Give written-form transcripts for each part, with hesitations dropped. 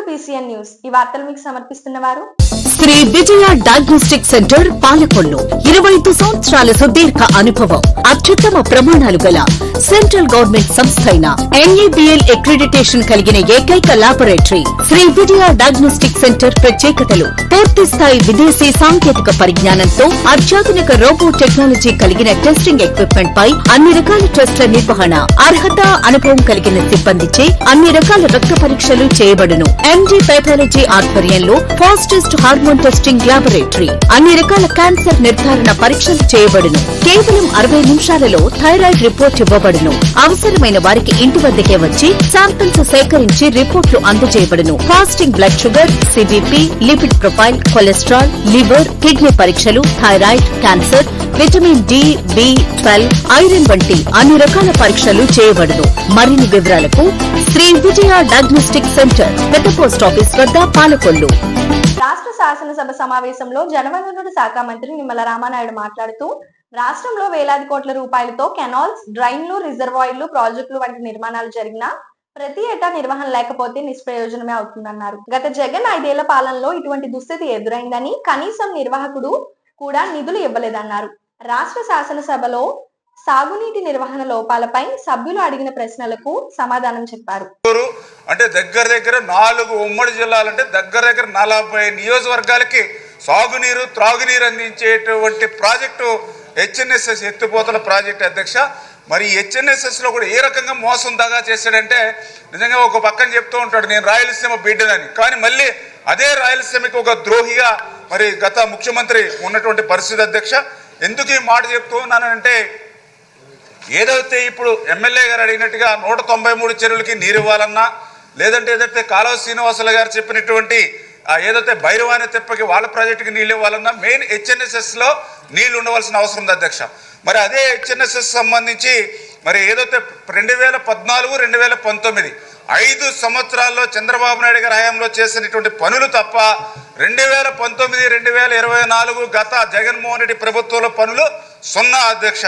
PCN news. ఈ వార్తలు మీకు సమర్పిస్తున్నవారు శ్రీ విజయ డయాగ్నోస్టిక్ సెంటర్ పాలకొల్లు. 25 సంవత్సరాల సుదీర్ఘ అనుభవం, అత్యుత్తమ ప్రమాణాలు గల సెంట్రల్ గవర్నమెంట్ సంస్థ అయిన NABL అక్రిడిటేషన్ కలిగిన ఏకైక laboratory Shri Vijaya diagnostic centre. ప్రత్యేకతలు: పూర్తి స్థాయి విదేశీ సాంకేతిక పరిజ్ఞానంతో అత్యాధునిక రోబో టెక్నాలజీ కలిగిన టెస్టింగ్ ఎక్విప్మెంట్ పై అన్ని రకాల టెస్టుల నిర్వహణ, అర్హత, అనుభవం కలిగిన సిబ్బందిచే అన్ని రకాల రక్త పరీక్షలు చేయబడును. MD పైథాలజీ ఆధ్వర్యంలో ఫాస్టెస్ట్ హార్మోన్ టెస్టింగ్ లాబొరేటరీ, అన్ని రకాల క్యాన్సర్ నిర్ధారణ పరీక్షలు చేయబడును. కేవలం 60 నిమిషాలలో థైరాయిడ్ రిపోర్ట్ ఇవ్వబడును. అవసరమైన వారికి ఇంటి వద్దకే వచ్చి శాంపిల్స్ సేకరించి రిపోర్ట్లు అందజేయబడును. Fasting blood sugar, CBP, lipid profile, cholesterol, liver, kidney పరీక్షలు, thyroid, cancer, vitamin D, B12, iron వంటి అన్ని రకాల పరీక్షలు చేయబడును. మరిన్ని వివరాలకు శ్రీ విజయ డయాగ్నోస్టిక్ సెంటర్, పెద్ద పోస్ట్ ఆఫీస్ వద్ద, పాలకొల్లు. రాష్ట్ర శాసనసభ సమావేశంలో జలవనరుల శాఖ మంత్రి నిమ్మల రామానాయుడు మాట్లాడుతూ, రాష్ట్రంలో వేలాది కోట్ల రూపాయలతో కెనాల్స్, డ్రైన్లు, రిజర్వాయర్లు, ప్రాజెక్టులు వంటి నిర్మాణాలు జరిగినా ప్రతి ఏటా నిర్వహణ లేకపోతే నిష్ప్రయోజనమే అవుతుందన్నారు. గత జగన్ 5 ఏళ్ల పాలనలో ఇటువంటి దుస్థితి ఎదురైందని, కనీసం నిర్వాహకుడు కూడా నిధులు ఇవ్వలేదన్నారు. రాష్ట్ర శాసనసభలో సాగునీటి నిర్వహణ లోపాలపై సభ్యులు అడిగిన ప్రశ్నలకు సమాధానం చెప్పారు. అంటే దగ్గర 4 ఉమ్మడి జిల్లాలంటే దగ్గర 40 నియోజకవర్గాలకి సాగునీరు, త్రాగునీరు అందించేటువంటి ప్రాజెక్టు HNSS ఎత్తిపోతల ప్రాజెక్టు అధ్యక్ష. మరి HNSS లో కూడా ఏ రకంగా మోసం దాగా చేశాడంటే, నిజంగా ఒక పక్కన చెప్తూ ఉంటాడు నేను రాయలసీమ బిడ్డనని, కానీ మళ్ళీ అదే రాయలసీమకి ఒక ద్రోహిగా మరి గత ముఖ్యమంత్రి ఉన్నటువంటి పరిస్థితి అధ్యక్ష. ఎందుకు ఈ మాట చెప్తూ ఉన్నానంటే, ఏదైతే ఇప్పుడు ఎమ్మెల్యే గారు అడిగినట్టుగా 193 చెరువులకి నీరు ఇవ్వాలన్నా, లేదంటే ఏదైతే కాలువ శ్రీనివాసులు గారు చెప్పినటువంటి ఏదైతే భైరవాణి తిప్పకి వాళ్ళ ప్రాజెక్టుకి నీళ్ళు ఇవ్వాలన్నా మెయిన్ HNSSలో నీళ్లు ఉండవలసిన అవసరం ఉంది అధ్యక్ష. మరి అదే HNSS సంబంధించి మరి ఏదైతే 2014, 2019 5 సంవత్సరాల్లో చంద్రబాబు నాయుడు గారి హయాంలో చేసినటువంటి పనులు తప్ప 2019, 2024 గత జగన్మోహన్ రెడ్డి ప్రభుత్వంలో పనులు 0 అధ్యక్ష.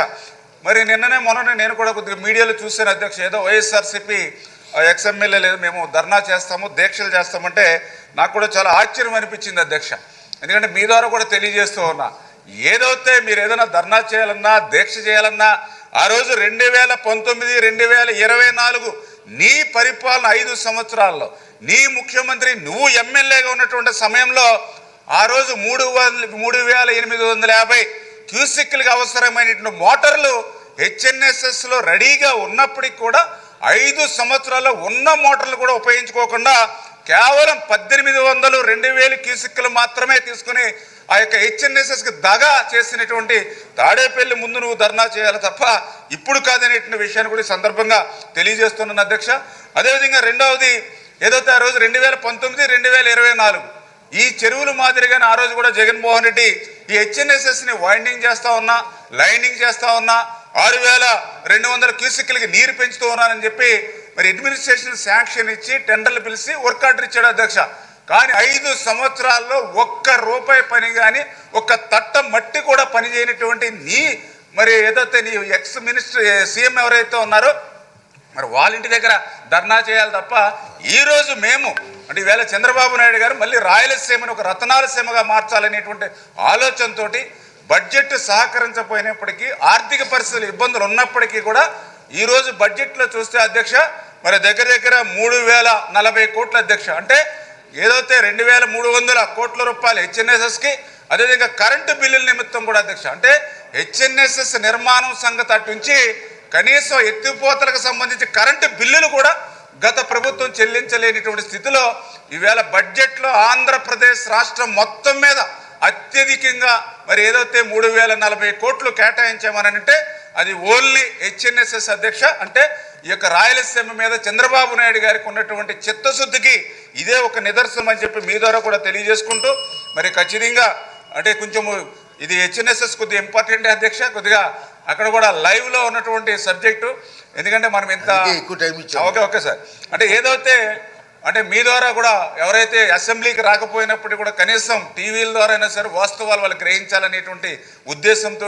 మరి మొన్ననే నేను కూడా కొద్దిగా మీడియాలో చూశాను అధ్యక్ష. ఏదో వైఎస్ఆర్సీపీ XMLA లేదు, మేము ధర్నా చేస్తాము, దీక్షలు చేస్తామంటే నాకు కూడా చాలా ఆశ్చర్యం అనిపించింది అధ్యక్ష. ఎందుకంటే మీ ద్వారా కూడా తెలియజేస్తూ ఉన్నా, ఏదైతే మీరు ఏదైనా ధర్నా చేయాలన్నా, దీక్ష చేయాలన్నా ఆ రోజు 2019, 2024 నీ పరిపాలన 5 సంవత్సరాల్లో నీ ముఖ్యమంత్రి నువ్వు ఎమ్మెల్యేగా ఉన్నటువంటి సమయంలో ఆ రోజు 3,850 క్యూసెక్లకు అవసరమైనటువంటి మోటార్లు HNSSలో రెడీగా ఉన్నప్పటికీ కూడా 5 సంవత్సరాల్లో ఉన్న మోటార్లు కూడా ఉపయోగించుకోకుండా కేవలం 1800, 2000 క్యూసెక్లు మాత్రమే తీసుకుని ఆ యొక్క HNSSకి దగా చేసినటువంటి తాడేపల్లి ముందు నువ్వు ధర్నా చేయాలి తప్ప ఇప్పుడు కాదనేటువంటి విషయాన్ని కూడా ఈ సందర్భంగా తెలియజేస్తున్నాను అధ్యక్ష. అదేవిధంగా రెండవది ఏదైతే ఆ రోజు 2019, 2024 ఈ చెరువులు మాదిరిగానే ఆ రోజు కూడా జగన్మోహన్ రెడ్డి ఈ HNSSని వైండింగ్ చేస్తా ఉన్నా, లైనింగ్ చేస్తా ఉన్నా, 6,200 క్యూసెక్లకి నీరు పెంచుతూ ఉన్నానని చెప్పి మరి అడ్మినిస్ట్రేషన్ శాంక్షన్ ఇచ్చి టెండర్లు పిలిచి వర్క్ ఆర్డర్ ఇచ్చాడు అధ్యక్ష. కానీ 5 సంవత్సరాల్లో ఒక్క రూపాయి పని కానీ ఒక్క తట్ట మట్టి కూడా పని చేయనటువంటి నీ మరి ఏదైతే నీ ఎక్స్ మినిస్టర్ సీఎం ఎవరైతే ఉన్నారో మరి వాళ్ళ ఇంటి దగ్గర ధర్నా చేయాలి తప్ప ఈరోజు మేము అంటే ఈవేళ చంద్రబాబు నాయుడు గారు మళ్ళీ రాయలసీమను ఒక రతనాలసీమగా మార్చాలనేటువంటి ఆలోచనతో బడ్జెట్ సహకరించకపోయినప్పటికీ, ఆర్థిక పరిస్థితులు ఇబ్బందులు ఉన్నప్పటికీ కూడా ఈరోజు బడ్జెట్లో చూస్తే అధ్యక్ష మరి దగ్గర 3,040 కోట్ల అధ్యక్ష. అంటే ఏదైతే 2,300 కోట్ల రూపాయలు HNSSకి, అదేవిధంగా కరెంటు బిల్లుల నిమిత్తం కూడా అధ్యక్ష. అంటే HNSS నిర్మాణం సంగతి అటుంచి కనీసం ఎత్తిపోతలకు సంబంధించి కరెంటు బిల్లులు కూడా గత ప్రభుత్వం చెల్లించలేనిటువంటి స్థితిలో ఈవేళ బడ్జెట్లో ఆంధ్రప్రదేశ్ రాష్ట్రం మొత్తం మీద అత్యధికంగా మరి ఏదైతే 3,040 కోట్లు కేటాయించామనంటే అది ఓన్లీ HNSS అధ్యక్ష. అంటే ఈ యొక్క రాయలసీమ మీద చంద్రబాబు నాయుడు గారికి ఉన్నటువంటి చిత్తశుద్ధికి ఇదే ఒక నిదర్శనం అని చెప్పి మీ ద్వారా కూడా తెలియజేసుకుంటూ మరి ఖచ్చితంగా అంటే కొంచెము ఇది HNSS కొద్దిగా ఇంపార్టెంట్ అధ్యక్ష. కొద్దిగా అక్కడ కూడా లైవ్లో ఉన్నటువంటి సబ్జెక్టు, ఎందుకంటే మనం ఇంత ఎక్కువ టైం ఇచ్చాం. Okay sir. అంటే ఏదైతే అంటే మీ ద్వారా కూడా ఎవరైతే అసెంబ్లీకి రాకపోయినప్పుడు కూడా కనీసం టీవీల ద్వారా అయినా సరే వాస్తవాలు వాళ్ళు గ్రహించాలనేటువంటి ఉద్దేశంతో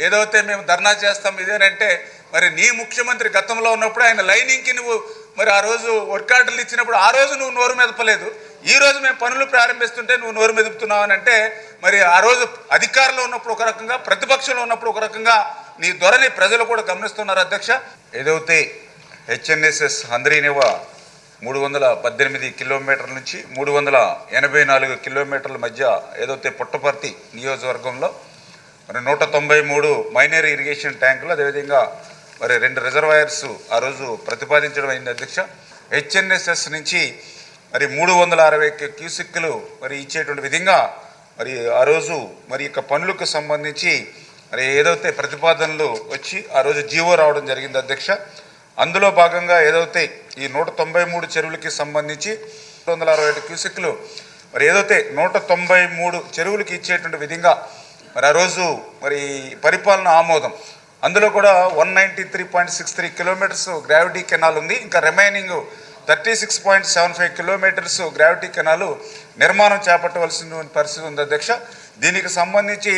ఏదైతే మేము ధర్నా చేస్తాం ఇదేనంటే మరి నీ ముఖ్యమంత్రి గతంలో ఉన్నప్పుడు ఆయన లైనింగ్కి నువ్వు మరి ఆ రోజు వర్క్ ఆర్డర్లు ఇచ్చినప్పుడు ఆ రోజు నువ్వు నోరు మెదపలేదు. ఈ రోజు మేము పనులు ప్రారంభిస్తుంటే నువ్వు నోరు మెదుపుతున్నావు అని అంటే మరి ఆ రోజు అధికారంలో ఉన్నప్పుడు ఒక రకంగా, ప్రతిపక్షంలో ఉన్నప్పుడు ఒక రకంగా నీ ధోరణి ప్రజలు కూడా గమనిస్తున్నారు అధ్యక్ష. ఏదైతే హెచ్ఎన్ఎస్ఎస్ హంద్రీనివా 318 కిలోమీటర్ల నుంచి 384 కిలోమీటర్ల మధ్య ఏదైతే పుట్టపర్తి నియోజకవర్గంలో మరి 193 మైనర్ ఇరిగేషన్ ట్యాంకులు, అదేవిధంగా మరి 2 రిజర్వాయర్స్ ఆ రోజు ప్రతిపాదించడం అయింది అధ్యక్ష. హెచ్ఎన్ఎస్ఎస్ నుంచి మరి 360 క్యూసెక్కులు మరి ఇచ్చేటువంటి విధంగా మరి ఆ రోజు మరి ఇక పనులకు సంబంధించి మరి ఏదైతే ప్రతిపాదనలు వచ్చి ఆ రోజు జీవో రావడం జరిగింది అధ్యక్ష. అందులో భాగంగా ఏదైతే ఈ 193 చెరువులకి సంబంధించి 267 క్యూసెక్కులు మరి ఏదైతే 193 చెరువులకి ఇచ్చేటువంటి విధంగా మరి ఆ రోజు మరి పరిపాలన ఆమోదం, అందులో కూడా 193.63 కిలోమీటర్స్ గ్రావిటీ కెనాల్ ఉంది. ఇంకా రిమైనింగ్ 36.75 కిలోమీటర్స్ గ్రావిటీ కెనాలు నిర్మాణం చేపట్టవలసిన పరిస్థితి ఉంది అధ్యక్ష. దీనికి సంబంధించి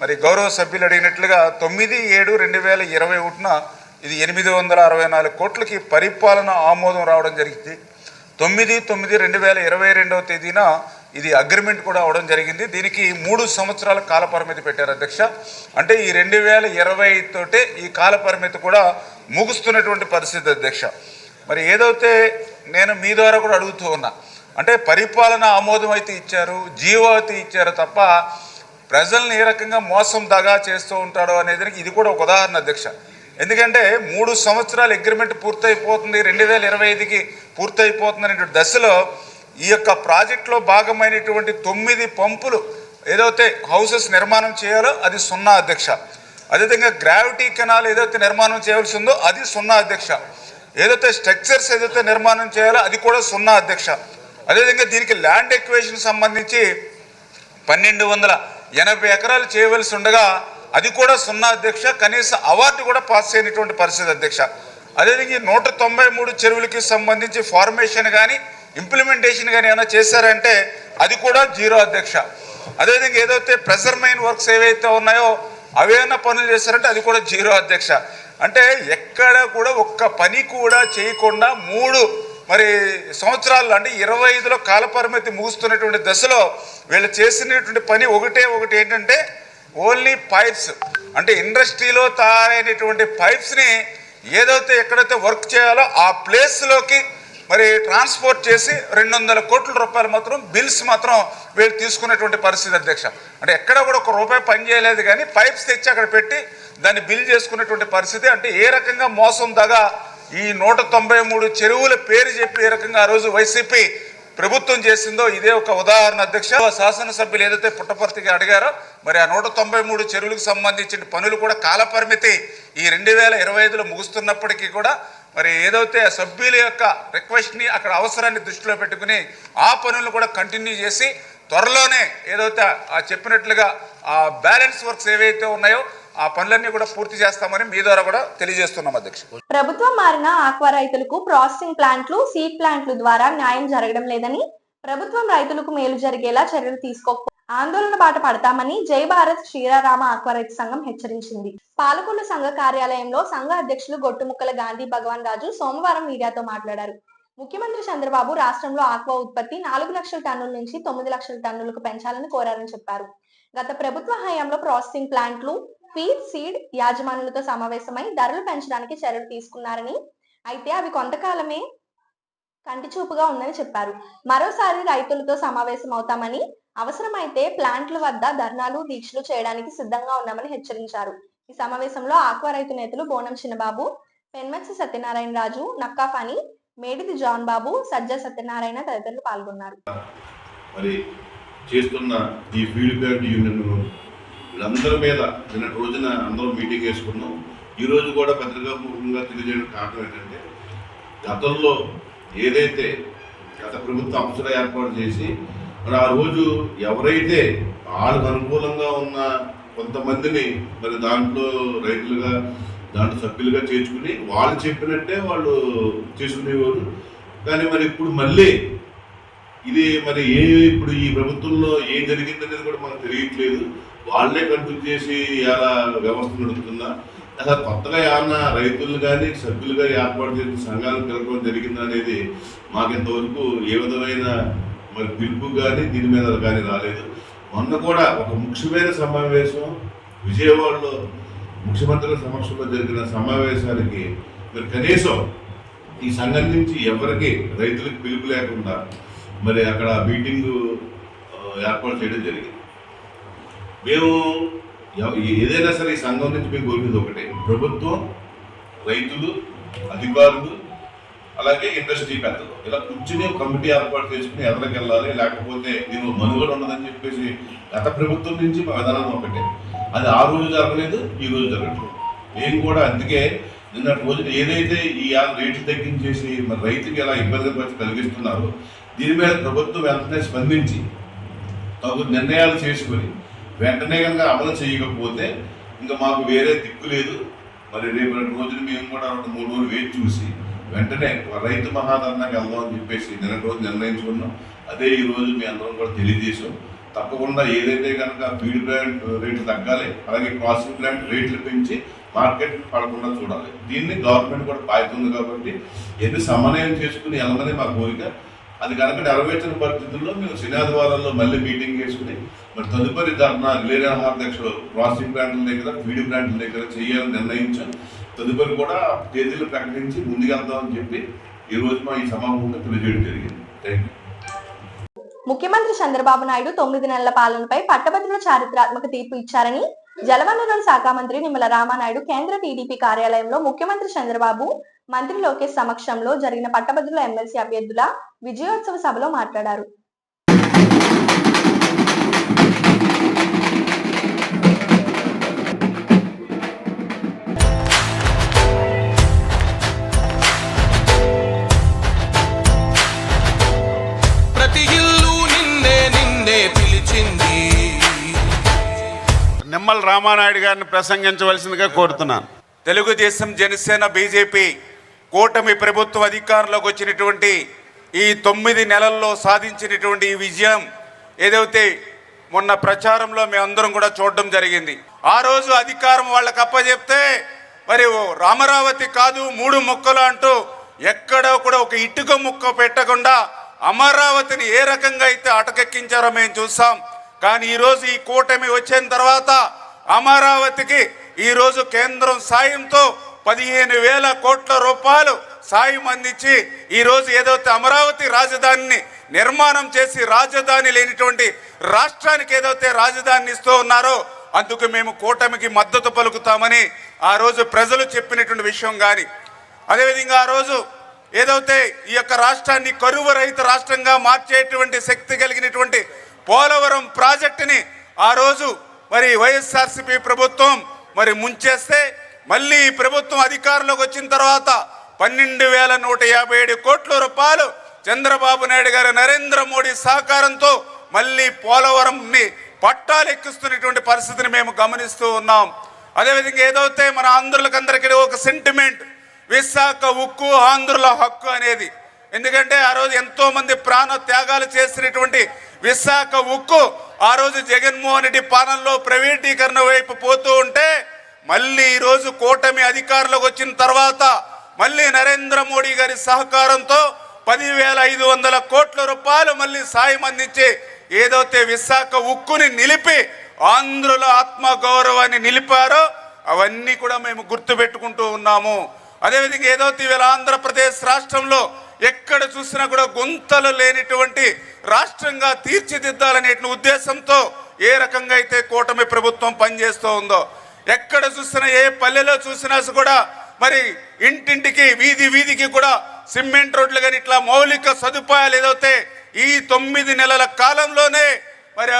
మరి గౌరవ సభ్యులు అడిగినట్లుగా 9/7/2021 ఇది 864 కోట్లకి పరిపాలన ఆమోదం రావడం జరిగింది. 9/9/2022 తేదీన ఇది అగ్రిమెంట్ కూడా అవడం జరిగింది. దీనికి 3 సంవత్సరాల కాల పరిమితి పెట్టారు అధ్యక్ష. అంటే ఈ 2020 తోటే ఈ కాల పరిమితి కూడా ముగుస్తున్నటువంటి పరిస్థితి అధ్యక్ష. మరి ఏదైతే నేను మీ ద్వారా కూడా అడుగుతూ ఉన్నా, అంటే పరిపాలన ఆమోదం అయితే ఇచ్చారు, జీవో అయితే ఇచ్చారు తప్ప ప్రజల్ని ఏ రకంగా మోసం దగా చేస్తూ ఉంటాడో అనేది ఇది కూడా ఒక ఉదాహరణ అధ్యక్ష. ఎందుకంటే 3 సంవత్సరాల అగ్రిమెంట్ పూర్తయిపోతుంది, 2025కి పూర్తయిపోతుందనే దశలో ఈ యొక్క ప్రాజెక్టులో భాగమైనటువంటి 9 పంపులు ఏదైతే హౌసెస్ నిర్మాణం చేయాలో అది 0 అధ్యక్ష. అదేవిధంగా గ్రావిటీ కెనాల్ ఏదైతే నిర్మాణం చేయవలసి ఉందో అది 0 అధ్యక్ష. ఏదైతే స్ట్రక్చర్స్ ఏదైతే నిర్మాణం చేయాలో అది కూడా 0 అధ్యక్ష. అదేవిధంగా దీనికి ల్యాండ్ ఎక్వేషన్ సంబంధించి 1280 ఎకరాలు చేయవలసి ఉండగా అది కూడా 0 అధ్యక్ష. కనీస అవార్డు కూడా పాస్ అయినటువంటి పరిస్థితి అధ్యక్ష. అదేవిధంగా 193 చెరువులకి సంబంధించి ఫార్మేషన్ కానీ ఇంప్లిమెంటేషన్ కానీ ఏమైనా చేశారంటే అది కూడా 0 అధ్యక్ష. అదేవిధంగా ఏదైతే ప్రెషర్ మైన్ వర్క్స్ ఏవైతే ఉన్నాయో అవేమైనా పనులు చేశారంటే అది కూడా 0 అధ్యక్ష. అంటే ఎక్కడ కూడా ఒక్క పని కూడా చేయకుండా 3 మరి సంవత్సరాలు అంటే 25లో కాలపరిమితి ముగుస్తున్నటువంటి దశలో వీళ్ళు చేసినటువంటి పని ఒకటి ఏంటంటే ఓన్లీ పైప్స్, అంటే ఇండస్ట్రీలో తయారైనటువంటి పైప్స్ని ఏదైతే ఎక్కడైతే వర్క్ చేయాలో ఆ ప్లేస్లోకి మరి ట్రాన్స్పోర్ట్ చేసి 200 కోట్ల రూపాయలు మాత్రం బిల్స్ మాత్రం వీళ్ళు తీసుకున్నటువంటి పరిస్థితి అధ్యక్ష. అంటే ఎక్కడ కూడా ఒక రూపాయి పని చేయలేదు, కానీ పైప్స్ తెచ్చి అక్కడ పెట్టి దాన్ని బిల్ చేసుకున్నటువంటి పరిస్థితి. అంటే ఏ రకంగా మోసం దాగా ఈ 193 చెరువుల పేరు చెప్పి ఏ రకంగా ఆ రోజు వైసీపీ ప్రభుత్వం చేసిందో ఇదే ఒక ఉదాహరణ అధ్యక్ష. శాసనసభ్యులు ఏదైతే పుట్టపర్తికి అడిగారో మరి ఆ 193 చెరువులకు సంబంధించిన పనులు కూడా కాలపరిమితి ఈ 2025లో ముగుస్తున్నప్పటికీ కూడా మరి ఏదైతే సభ్యుల యొక్క రిక్వెస్ట్ని అక్కడ అవసరాన్ని దృష్టిలో పెట్టుకుని ఆ పనులను కూడా కంటిన్యూ చేసి త్వరలోనే ఏదైతే చెప్పినట్లుగా ఆ బ్యాలెన్స్ వర్క్స్ ఏవైతే ఉన్నాయో ఆ పనులన్నీ కూడా పూర్తి చేస్తామని మీ ద్వారా కూడా తెలియజేస్తున్నాం అధ్యక్ష. ప్రభుత్వం మారిన ఆక్వా రైతులకు ప్రాసెసింగ్ ప్లాంట్లు, సీడ్ ప్లాంట్లు ద్వారా న్యాయం జరగడం లేదని, ప్రభుత్వం రైతులకు మేలు జరిగేలా చర్యలు తీసుకోకపోతే ఆందోళన బాట పడతామని జై భారత్ శ్రీరామ ఆక్వా రైతు సంఘం హెచ్చరించింది. పాలకొల్లు సంఘ కార్యాలయంలో సంఘ అధ్యక్షులు గొట్టుముక్కల గాంధీ భగవాన్ రాజు సోమవారం మీడియాతో మాట్లాడారు. ముఖ్యమంత్రి చంద్రబాబు రాష్ట్రంలో ఆక్వా ఉత్పత్తి 4 లక్షల టన్నుల నుంచి 9 లక్షల టన్నులకు పెంచాలని కోరారని చెప్పారు. గత ప్రభుత్వ హయాంలో ప్రాసెసింగ్ ప్లాంట్లు, ఫీడ్, సీడ్ యాజమానులతో సమావేశమై ధరలు పెంచడానికి చర్యలు తీసుకున్నారని, అయితే అవి కొంతకాలమే కంటి చూపుగా ఉందని చెప్పారు. మరోసారి రైతులతో సమావేశం అవుతామని, అవసరమైతే ప్లాంట్ల వద్ద ధర్నాలు, దీక్షలు చేయడానికి సిద్ధంగా ఉన్నామని హెచ్చరించారు. ఈ సమావేశంలో ఆక్వా రైతు నేతలు బోనం చిన్నబాబు, పెన్మెత్సి సత్యనారాయణ రాజు, నక్కాఫాని, మేడిది జాన్ బాబు, సజ్జ సత్యనారాయణ తదితరులు పాల్గొన్నారు. మరి చేస్తున్న ఈ ఫీల్డ్ ప్లాంట్ యూనియన్ వీళ్ళందరి మీద నిన్నటి రోజున అందరూ మీటింగ్ వేసుకున్నాం. ఈరోజు కూడా పత్రికాపూర్వకంగా తెలియజేయడం కారణం ఏంటంటే, గతంలో ఏదైతే గత ప్రభుత్వం అంశాలు ఏర్పాటు చేసి మరి ఆ రోజు ఎవరైతే వాళ్ళకు అనుకూలంగా ఉన్న కొంతమందిని మరి దాంట్లో రైతులుగా, దాంట్లో సభ్యులుగా చేర్చుకుని వాళ్ళు చెప్పినట్టే వాళ్ళు చేసుకునేవారు. కానీ మరి ఇప్పుడు మళ్ళీ ఇది మరి ఇప్పుడు ఈ ప్రభుత్వంలో ఏం జరిగిందనేది కూడా మనకు తెలియట్లేదు. వాళ్ళే కంట్రోల్ చేసి ఇలా వ్యవస్థ నడుపుతుందా, అసలు కొత్తగా ఏమన్నా రైతులు కానీ సభ్యులుగా ఏర్పాటు చేసిన సంఘాలను పిలవడం జరిగిందా అనేది మాకు ఇంతవరకు ఏ విధమైన మరి పిలుపు కానీ దీని మీద కానీ రాలేదు. మొన్న కూడా ఒక ముఖ్యమైన సమావేశం విజయవాడలో ముఖ్యమంత్రుల సమక్షంలో జరిగిన సమావేశానికి మరి కనీసం ఈ సంఘం నుంచి ఎవరికి రైతులకు పిలుపు లేకుండా మరి అక్కడ మీటింగు ఏర్పాటు చేయడం జరిగింది. మేము ఏదైనా సరే ఈ సంఘం నుంచి మేము కోరుకునేది ఒకటే, ప్రభుత్వం, రైతులు, అధికారులు, అలాగే ఇండస్ట్రీ పెద్దలు ఇలా కూర్చుని కమిటీ ఏర్పాటు చేసుకుని ఎదరికెళ్ళాలి, లేకపోతే దీని మనుగడ ఉండదని చెప్పేసి గత ప్రభుత్వం నుంచి మా విధానం ఒకటే. అది ఆ రోజు జరగలేదు, ఈ రోజు జరగలేదు. మేము కూడా అందుకే నిన్నటి రోజున ఏదైతే ఈ రేట్లు తగ్గించేసి మరి రైతుకి ఎలా ఇబ్బంది కలిగిస్తున్నారో దీని మీద ప్రభుత్వం వెంటనే స్పందించి తగు నిర్ణయాలు చేసుకొని వెంటనే కనుక అమలు చేయకపోతే ఇంకా మాకు వేరే దిక్కు లేదు. మరి రేపు రోజున మేము కూడా 2-3 రోజులు వేచి చూసి వెంటనే రైతు మహాధర్నాకి వెళ్దాం అని చెప్పేసి నిన్నటి రోజు నిర్ణయించుకున్నాం. అదే ఈ రోజు మీ అందరం కూడా తెలియజేసాం. తప్పకుండా ఏదైతే కనుక ఫీడ్ ప్లాంట్ రేట్లు తగ్గాలి, అలాగే ప్రాసెసింగ్ ప్లాంట్ రేట్లు పెంచి మార్కెట్ పడకుండా చూడాలి. దీన్ని గవర్నమెంట్ కూడా బాధ్యత కాబట్టి ఎన్ని సమన్వయం చేసుకుని వెళ్ళమని మా కోరిక. అది కనుక నెరవేర్చిన పరిస్థితుల్లో మేము శనివారాల్లో మళ్ళీ మీటింగ్ చేసుకుని మరి తదుపరి ధర్నా రిలే దీక్షలు ప్రాసెసింగ్ ప్లాంట్ల దగ్గర, ఫీడ్ ప్లాంట్ల దగ్గర చేయాలని నిర్ణయించాం. తదుపరి కూడా తేదీలు ప్రకటించి ముందుకెళ్దామని చెప్పి ఈ రోజు మా ఈ సమావేశంలో తెలియజేయడం జరిగింది. Thank you. ముఖ్యమంత్రి చంద్రబాబు నాయుడు 9 నెలల పాలనపై పట్టభద్రుల చారిత్రాత్మక తీర్పు ఇచ్చారని జలవనరుల శాఖ మంత్రి నిమ్మల రామానాయుడు కేంద్ర టీడీపీ కార్యాలయంలో ముఖ్యమంత్రి చంద్రబాబు, మంత్రి లోకేష్ సమక్షంలో జరిగిన పట్టభద్రుల ఎమ్మెల్సీ అభ్యర్థుల విజయోత్సవ సభలో మాట్లాడారు. నిమ్మల రామానాయుడు గారిని ప్రసంగించవలసిందిగా కోరుతున్నాను. తెలుగుదేశం, జనసేన, బీజేపీ కూటమి ప్రభుత్వం అధికారంలోకి వచ్చినటువంటి ఈ 9 నెలల్లో సాధించినటువంటి ఈ విజయం ఏదైతే మొన్న ప్రచారంలో మేమందరం కూడా చూడడం జరిగింది. ఆ రోజు అధికారం వాళ్ళకి అప్పచెప్తే మరి అమరావతి కాదు 3 ముక్కలు అంటూ ఎక్కడో కూడా ఒక ఇటుక ముక్క పెట్టకుండా అమరావతిని ఏ రకంగా అయితే అటకెక్కించారో మేము చూసాం. కానీ ఈరోజు ఈ కూటమి వచ్చిన తర్వాత అమరావతికి ఈరోజు కేంద్రం సాయంతో 15,000 కోట్ల రూపాయలు సాయం అందించి ఈరోజు ఏదైతే అమరావతి రాజధానిని నిర్మాణం చేసి రాజధాని లేనిటువంటి రాష్ట్రానికి ఏదైతే రాజధానిని ఇస్తూ ఉన్నారో అందుకు మేము కూటమికి మద్దతు పలుకుతామని ఆ రోజు ప్రజలు చెప్పినటువంటి విషయం. కానీ అదేవిధంగా ఆ రోజు ఏదైతే ఈ యొక్క రాష్ట్రాన్ని కరువు రహిత రాష్ట్రంగా మార్చేటువంటి శక్తి కలిగినటువంటి పోలవరం ప్రాజెక్టుని ఆ రోజు మరి వైఎస్ఆర్సీపీ ప్రభుత్వం మరి ముంచేస్తే మళ్ళీ ఈ ప్రభుత్వం అధికారంలోకి వచ్చిన తర్వాత 12,157 కోట్ల రూపాయలు చంద్రబాబు నాయుడు గారు, నరేంద్ర మోడీ సహకారంతో మళ్ళీ పోలవరంని పట్టాలెక్కిస్తున్నటువంటి పరిస్థితిని మేము గమనిస్తూ ఉన్నాం. అదేవిధంగా ఏదైతే మన ఆంధ్రులకందరికీ ఒక సెంటిమెంట్, విశాఖ ఉక్కు ఆంధ్రుల హక్కు అనేది. ఎందుకంటే ఆ రోజు ఎంతో మంది ప్రాణ త్యాగాలు చేసినటువంటి విశాఖ ఉక్కు ఆ రోజు జగన్మోహన్ రెడ్డి పాలనలో ప్రైవేటీకరణ వైపు పోతూ ఉంటే మళ్ళీ ఈరోజు కూటమి అధికారంలోకి వచ్చిన తర్వాత మళ్ళీ నరేంద్ర మోడీ గారి సహకారంతో 10,500 కోట్ల రూపాయలు మళ్ళీ సాయం అందించి ఏదైతే విశాఖ ఉక్కుని నిలిపి ఆంధ్రుల ఆత్మగౌరవాన్ని నిలిపారో అవన్నీ కూడా మేము గుర్తుపెట్టుకుంటూ ఉన్నాము. అదేవిధంగా ఏదైతే ఇవాళ ఆంధ్రప్రదేశ్ రాష్ట్రంలో ఎక్కడ చూసినా కూడా గుంతలు లేనిటువంటి రాష్ట్రంగా తీర్చిదిద్దాలనే ఉద్దేశంతో ఏ రకంగా అయితే కూటమి ప్రభుత్వం పనిచేస్తూ ఉందో, ఎక్కడ చూసినా ఏ పల్లెలో చూసినా కూడా మరి ఇంటింటికి వీధి వీధికి కూడా సిమెంట్ రోడ్లు కానీ ఇట్లా మౌలిక సదుపాయాలు ఏదైతే ఈ 9 నెలల కాలంలోనే మరి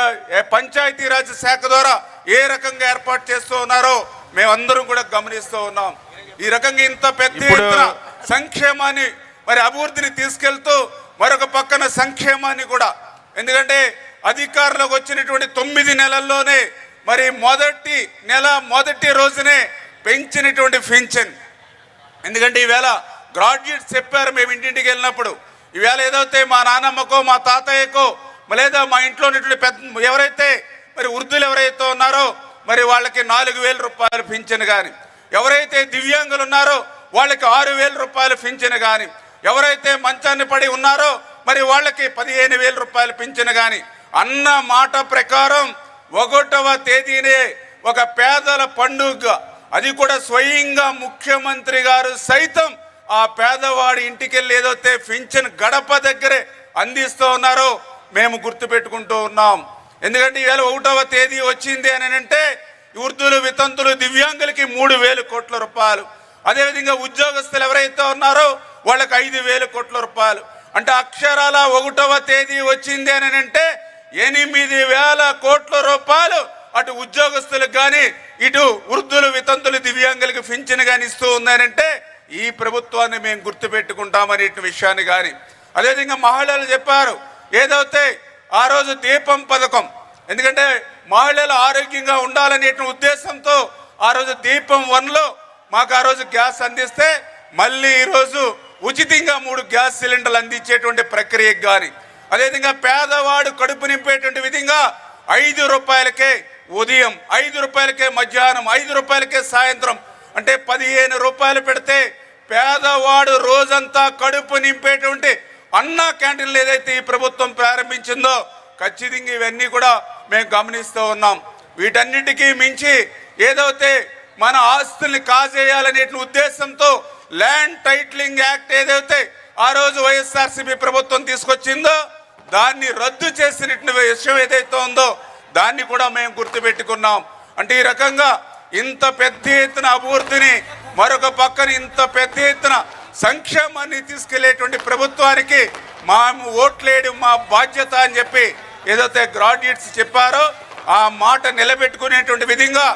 పంచాయతీరాజ్ శాఖ ద్వారా ఏ రకంగా ఏర్పాటు చేస్తూ ఉన్నారో మేమందరం కూడా గమనిస్తూ ఉన్నాం. ఈ రకంగా ఇంత పెద్ద ఎత్తున సంక్షేమాన్ని మరి అభివృద్ధిని తీసుకెళ్తూ మరొక పక్కన సంక్షేమాన్ని కూడా, ఎందుకంటే అధికారంలోకి వచ్చినటువంటి 9 నెలల్లోనే మరి మొదటి రోజునే పెంచినటువంటి పెన్షన్. ఎందుకంటే ఈవేళ గ్రాడ్యుయేట్స్ చెప్పారు మేము ఇంటింటికి వెళ్ళినప్పుడు, ఈవేళ ఏదైతే మా నాన్నమ్మకో మా తాతయ్యకో లేదా మా ఇంట్లో ఉన్నటువంటి పెద్ద ఎవరైతే మరి వృద్ధులు ఎవరైతే ఉన్నారో మరి వాళ్ళకి 4,000 రూపాయలు పెన్షన్ కానీ, ఎవరైతే దివ్యాంగులు ఉన్నారో వాళ్ళకి 6,000 రూపాయలు పెన్షన్ కానీ, ఎవరైతే మంచాన్ని పడి ఉన్నారో మరి వాళ్ళకి 15,000 రూపాయలు పింఛను కానీ అన్న మాట ప్రకారం 1వ తేదీనే ఒక పేదల పండుగ, అది కూడా స్వయంగా ముఖ్యమంత్రి గారు సైతం ఆ పేదవాడి ఇంటికి వెళ్ళి ఏదైతే పింఛన్ గడప దగ్గరే అందిస్తూ ఉన్నారో మేము గుర్తుపెట్టుకుంటూ ఉన్నాం. ఎందుకంటే ఈవేళ 1వ తేదీ వచ్చింది అని అంటే వృద్ధులు, వితంతులు, దివ్యాంగులకి 3,000 కోట్ల రూపాయలు, అదేవిధంగా ఉద్యోగస్తులు ఎవరైతే ఉన్నారో వాళ్ళకి 5,000 కోట్ల రూపాయలు. అంటే అక్షరాల 1వ తేదీ వచ్చింది అని అంటే 8,000 కోట్ల రూపాయలు అటు ఉద్యోగస్తులకు కానీ ఇటు వృద్ధులు, వితంతులు, దివ్యాంగులకి పింఛను కానీ ఇస్తూ ఉందనంటే ఈ ప్రభుత్వాన్ని మేము గుర్తుపెట్టుకుంటామనే విషయాన్ని కానీ, అదేవిధంగా మహిళలు చెప్పారు ఏదైతే ఆ రోజు దీపం పథకం, ఎందుకంటే మహిళలు ఆరోగ్యంగా ఉండాలనే ఉద్దేశంతో ఆ రోజు దీపం 1లో మాకు ఆ రోజు గ్యాస్ అందిస్తే మళ్ళీ ఈరోజు ఉచితంగా 3 గ్యాస్ సిలిండర్లు అందించేటువంటి ప్రక్రియకు కానీ, అదేవిధంగా పేదవాడు కడుపు నింపేటువంటి విధంగా 5 రూపాయలకే ఉదయం, 5 రూపాయలకే మధ్యాహ్నం, 5 రూపాయలకే సాయంత్రం, అంటే 15 రూపాయలు పెడితే పేదవాడు రోజంతా కడుపు నింపేటువంటి అన్నా క్యాంటీన్లు ఏదైతే ఈ ప్రభుత్వం ప్రారంభించిందో ఖచ్చితంగా ఇవన్నీ కూడా మేము గమనిస్తూ ఉన్నాం. వీటన్నిటికీ మించి ఏదైతే మన ఆస్తుల్ని కాజేయాలనే ఉద్దేశంతో ల్యాండ్ టైటిలింగ్ యాక్ట్ ఏదైతే ఆ రోజు వైఎస్ఆర్సీపీ ప్రభుత్వం తీసుకొచ్చిందో దాన్ని రద్దు చేసిన విషయం ఏదైతే ఉందో దాన్ని కూడా మేము గుర్తుపెట్టుకున్నాం. అంటే ఈ రకంగా ఇంత పెద్ద ఎత్తున అభివృద్ధిని, మరొక పక్కన ఇంత పెద్ద ఎత్తున సంక్షేమాన్ని తీసుకెళ్లేటువంటి ప్రభుత్వానికి మేము ఓట్లేయడం మా బాధ్యత అని చెప్పి ఏదైతే గ్రాడ్యుయేట్స్ చెప్పారో ఆ మాట నిలబెట్టుకునేటువంటి విధంగా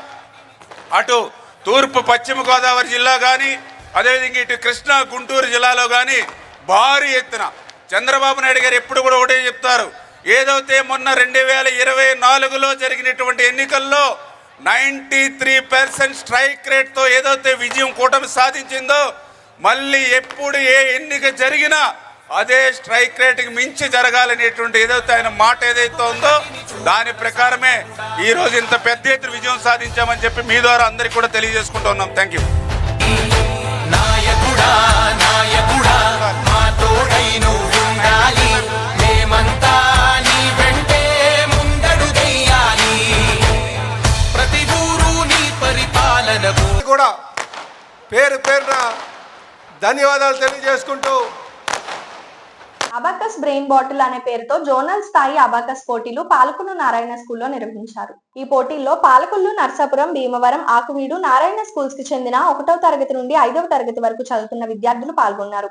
అటు తూర్పు పశ్చిమ గోదావరి జిల్లా కానీ, అదేవిధంగా ఇటు కృష్ణా గుంటూరు జిల్లాలో కానీ భారీ ఎత్తున చంద్రబాబు నాయుడు గారు ఎప్పుడు కూడా ఒకటే చెప్తారు, ఏదైతే మొన్న 2024లో జరిగినటువంటి ఎన్నికల్లో 93% స్ట్రైక్ రేట్తో ఏదైతే విజయం కూటమి సాధించిందో మళ్ళీ ఎప్పుడు ఏ ఎన్నిక జరిగినా అదే స్ట్రైక్ రేట్కి మించి జరగాలనేటువంటి ఏదైతే ఆయన మాట ఏదైతే ఉందో దాని ప్రకారమే ఈరోజు ఇంత పెద్ద ఎత్తున విజయం సాధించామని చెప్పి మీ ద్వారా అందరికీ కూడా తెలియజేసుకుంటూ ఉన్నాం. Thank you. కూడా పేరు పేరున ధన్యవాదాలు తెలియజేసుకుంటూ అబాకస్ బ్రెయిన్ బాటిల్ అనే పేరుతో జోనల్ స్థాయి అబాకస్ పోటీలు పాలకొల్లు నారాయణ స్కూల్లో నిర్వహించారు. ఈ పోటీల్లో పాలకొల్లు, నర్సాపురం, భీమవరం, ఆకువీడు, నారాయణ స్కూల్స్ కి చెందిన 1వ తరగతి నుండి 5వ తరగతి వరకు చదువుతున్న విద్యార్థులు పాల్గొన్నారు.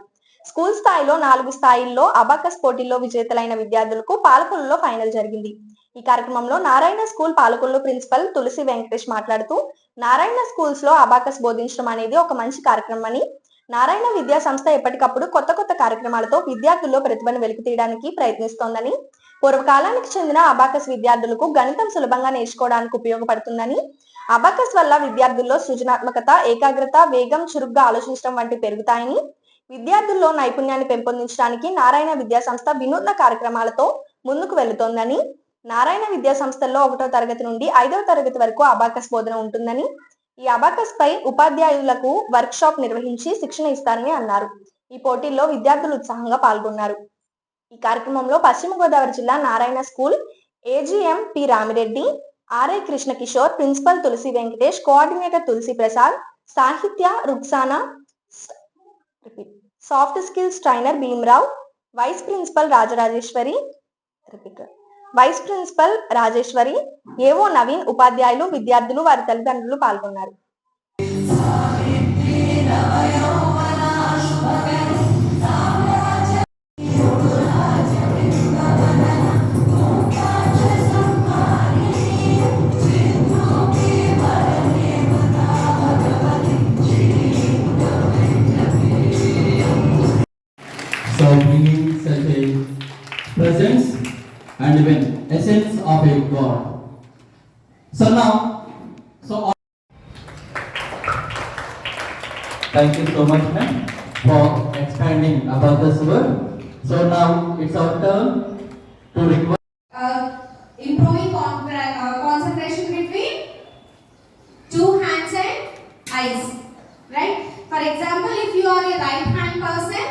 స్కూల్ స్థాయిలో 4 స్థాయిల్లో అబాకస్ పోటీల్లో విజేతలైన విద్యార్థులకు పాలకొల్లులో ఫైనల్ జరిగింది. ఈ కార్యక్రమంలో నారాయణ స్కూల్ పాలకొల్లు ప్రిన్సిపల్ తులసి వెంకటేష్ మాట్లాడుతూ, నారాయణ స్కూల్స్ లో అబాకస్ బోధించడం అనేది ఒక మంచి కార్యక్రమం అని, నారాయణ విద్యా సంస్థ ఎప్పటికప్పుడు కొత్త కొత్త కార్యక్రమాలతో విద్యార్థుల్లో ప్రతిభను వెలికి తీయడానికి ప్రయత్నిస్తోందని, పూర్వకాలానికి చెందిన అబాకస్ విద్యార్థులకు గణితం సులభంగా నేర్చుకోవడానికి ఉపయోగపడుతుందని, అబాకస్ వల్ల విద్యార్థుల్లో సృజనాత్మకత, ఏకాగ్రత, వేగం, చురుగ్గా ఆలోచించడం వంటి పెరుగుతాయని, విద్యార్థుల్లో నైపుణ్యాన్ని పెంపొందించడానికి నారాయణ విద్యా సంస్థ వినూత్న కార్యక్రమాలతో ముందుకు వెళుతోందని, నారాయణ విద్యా సంస్థల్లో 1వ తరగతి నుండి 5వ తరగతి వరకు అబాకస్ బోధన ఉంటుందని, ఈ అబాకస్ పై ఉపాధ్యాయులకు వర్క్ షాప్ నిర్వహించి శిక్షణ ఇస్తారని అన్నారు. ఈ పోటీల్లో విద్యార్థులు ఉత్సాహంగా పాల్గొన్నారు. ఈ కార్యక్రమంలో పశ్చిమ గోదావరి జిల్లా Narayana school AGM P Ramireddy, RI Krishna Kishore, principal Tulasi Venkatesh, coordinator Tulasi Prasad, Sahitya Ruksana, soft skills trainer Bheemarao, vice principal Rajeshwari, AO Naveen, ఉపాధ్యాయులు, విద్యార్థులు, వారి తల్లిదండ్రులు పాల్గొన్నారు. So bringing such a presence and even essence of a God. So now, thank you so much, ma'am, for expanding about this word. So now it's our turn to request. Improving concentration between 2 hands and eyes, right? For example, if you are a right hand person,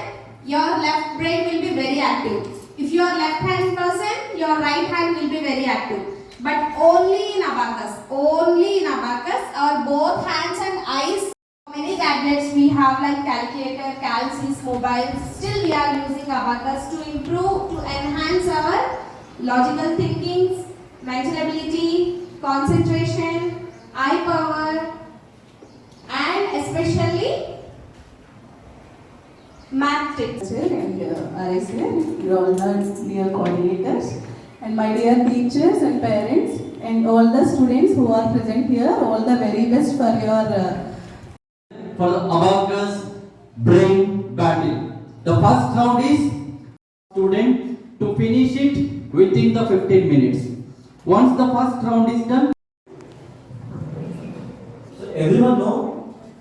your left brain will be very active. your right hand will be very active. But only in abacus, our both hands and eyes. Many gadgets we have like calculator, calcs, mobiles. Still we are using abacus to improve, to enhance our logical thinking, mental ability, concentration, eye power, and especially math tricks. And RSA, you all are dear coordinators, and my dear teachers and parents, and all the students who are present here, all the very best for your for the abacus brain battle. The first round is student to finish it within the 15 minutes. Once the first round is done, so everyone know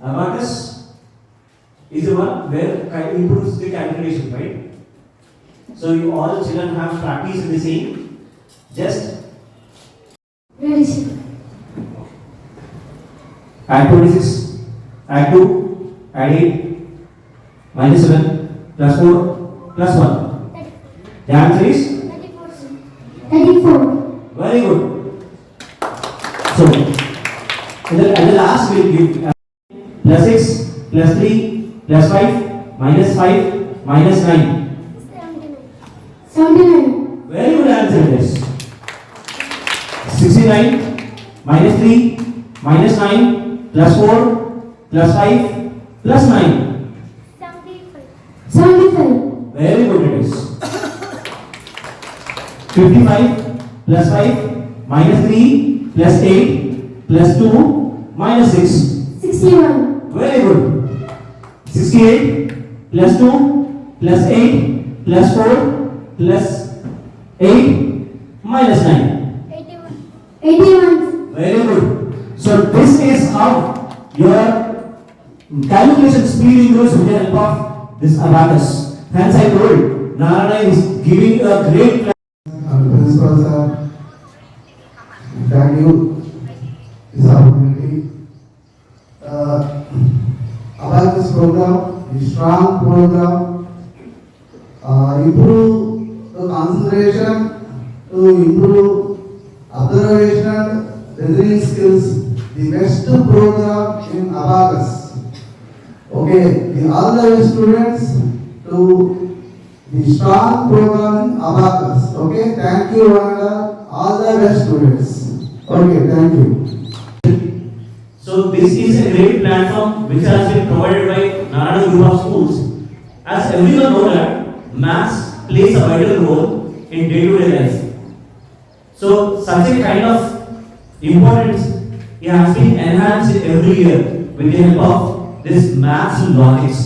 abacus is the one where improves the calculation, right? So you all children have practiced the same. Just Very simple. add 26, add 2, add 8, minus 7, plus 4, plus 1. The answer is 34. very good. So, at the last we'll give plus 6, plus 3, plus 5, minus 5, minus 9. 79. Very good answer this. 69, minus 3, minus 9, plus 4, plus 5, plus 9. 75. Very good it is. 55, plus 5, minus 3, plus 8, plus 2, minus 6. 61. Very good. 68, plus 2, plus 8, plus 4, plus 8, minus 9. 81. Very good. So this is how your calculation speed improves with the help of this abacus. Hence I told Narayana is giving a great Principal sir, thank you this opportunity. About this program, the strong program, improve the concentration, to improve observation, reasoning skills, the best program in abacus. Okay, all the students to the strong program in abacus. Okay, thank you and all the best students. Okay, thank you. So this is a great platform which has been provided by Narayana Group of Schools. As everyone knows that maths plays a vital role in day-to-day life. So such a kind of importance has been enhanced every year with the help of this maths logics.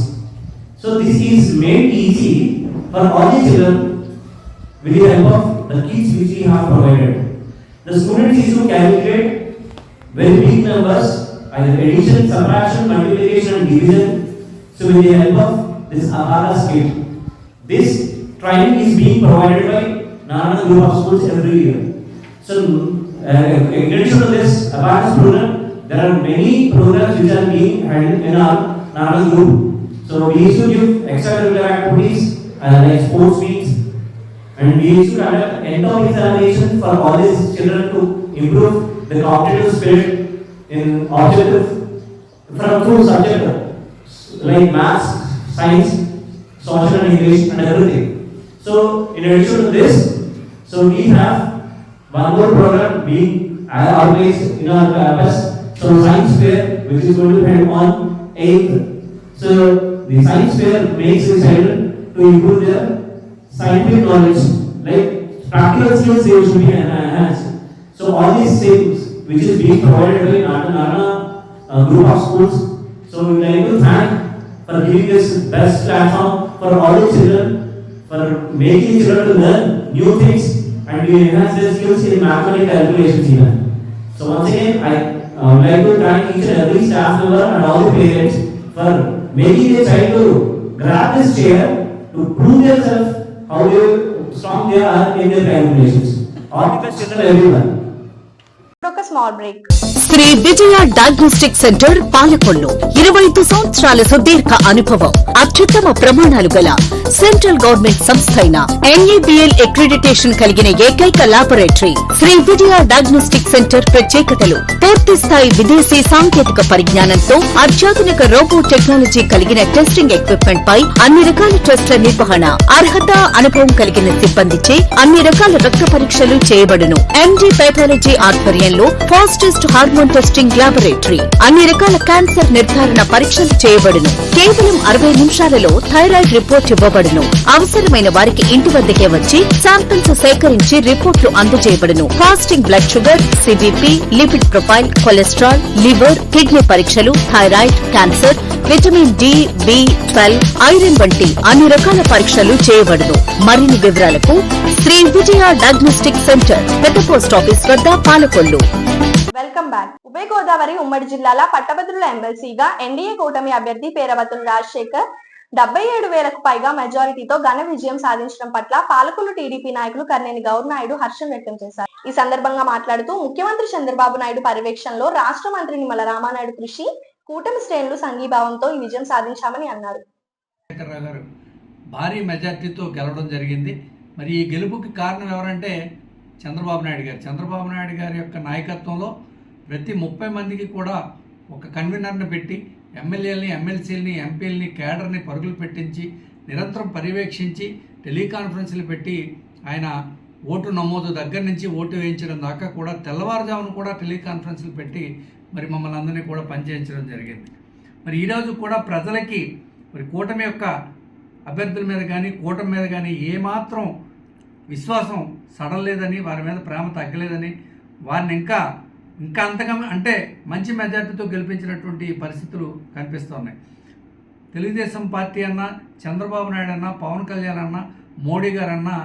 So this is made easy for all the children with the help of the kits which we have provided. The students used to calculate very big numbers, either addition, subtraction, multiplication and division. So with the help of this abacus kit. This training is being provided by Narayana Group of Schools every year. So in addition to this abacus program, there are many programs which are being held in our Narayana Group. So we used to give extracurricular activities like sports meets, and we used to conduct end-of examination for all these children to improve the cognitive spirit in objective from through subject like maths, science, social and English and everything. So in addition to this, so we have one more program being organized in our campus. So science fair, which is going to be held on 8th. So the science fair makes the children to improve their scientific knowledge, like practical skills they should be enhanced. So all these things which is being provided by Narayana Group of Schools. So we would like to thank for giving this best platform for all the children, for making children to learn new things and we enhance their skills in mathematical calculations even. So once again, I would like to thank each and every staff member and all the parents for making their child to grab this chair to prove themselves how strong they are in their calculations. All the best children everyone. ఒక small break. Shri Vijaya diagnostic centre Palakollu 25 సంవత్సరాల సుదీర్ఘ అనుభవం, అత్యుత్తమ ప్రమాణాలు గల central government సంస్థ అయిన NABL accreditation కలిగిన ఏకైక laboratory Shri Vijaya diagnostic centre ప్రత్యేకతలు పూర్తి స్థాయి విదేశీ సాంకేతిక పరిజ్ఞానంతో అత్యాధునిక రోబో టెక్నాలజీ కలిగిన టెస్టింగ్ ఎక్విప్మెంట్ పై అన్ని రకాల టెస్టుల నిర్వహణ, అర్హత, అనుభవం కలిగిన సిబ్బందిచే అన్ని రకాల రక్త పరీక్షలు చేయబడును. MD పైథాలజీ ఆధ్వర్యంలో ఫాస్టెస్ట్ హార్మోన్ టెస్టింగ్ లాబొరేటరీ అన్ని రకాల క్యాన్సర్ నిర్ధారణ పరీక్షలు చేయబడును. కేవలం 60 నిమిషాలలో థైరాయిడ్ రిపోర్ట్ ఇవ్వబడును. అవసరమైన వారికి ఇంటి వద్దకే వచ్చి శాంపిల్స్ సేకరించి రిపోర్టులు అందజేయబడును. Fasting blood sugar, CBP, lipid profile, cholesterol, liver, kidney పరీక్షలు, thyroid, cancer, vitamin D, B12, iron వంటి అన్ని రకాల పరీక్షలు చేయబడును. మరిన్ని వివరాలకు శ్రీ విజయ డయాగ్నోస్టిక్ సెంటర్, పెద్ద పోస్ట్ ఆఫీస్ వద్ద, పాలకొల్లు. Welcome back. ఉభయ గోదావరి ఉమ్మడి జిల్లాల పట్టభద్రుల ఎమ్మెల్సీగా ఎన్డీఏ కూటమి అభ్యర్థి పేరవతుల రాజశేఖర్ 77,000కు పైగా మెజారిటీతో ఘన విజయం సాధించడం పట్ల పాలకొల్లు టీడీపీ నాయకులు కర్నేని గౌర్ నాయుడు హర్షం వ్యక్తం చేశారు. ఈ సందర్భంగా మాట్లాడుతూ ముఖ్యమంత్రి చంద్రబాబు నాయుడు పర్యవేక్షణలో రాష్ట్ర మంత్రి నిమ్మల రామానాయుడు కృషి, కూటమి శ్రేణులు సంఘీభావంతో ఈ విజయం సాధించామని అన్నారు. భారీ మెజార్టీతో గెలవడం జరిగింది. మరి ఈ గెలుపుకి కారణం ఎవరంటే చంద్రబాబు నాయుడు గారు. చంద్రబాబు నాయుడు గారి యొక్క నాయకత్వంలో ప్రతి 30 మందికి కూడా ఒక కన్వీనర్ని పెట్టి ఎమ్మెల్యేలని, ఎమ్మెల్సీలని, ఎంపీలని, కేడర్ని పరుగులు పెట్టించి నిరంతరం పర్యవేక్షించి టెలికాన్ఫరెన్స్లు పెట్టి ఆయన ఓటు నమోదు దగ్గర నుంచి ఓటు వేయించడం దాకా కూడా తెల్లవారుజామున కూడా టెలికాన్ఫరెన్స్లు పెట్టి మరి మమ్మల్ని అందరినీ కూడా పనిచేయించడం జరిగింది. మరి ఈరోజు కూడా ప్రజలకి మరి కూటమి యొక్క అభ్యర్థుల మీద కానీ కూటమి మీద కానీ ఏమాత్రం విశ్వాసం సడలేదని, వారి మీద ప్రేమ తగ్గలేదని, వారిని ఇంకా అంతగా అంటే మంచి మెజార్టీతో గెలిపించినటువంటి పరిస్థితులు కనిపిస్తున్నాయి. తెలుగుదేశం పార్టీ అన్నా, చంద్రబాబు నాయుడు అన్నా, పవన్ కళ్యాణ్ అన్నా, మోడీ గారు అన్నా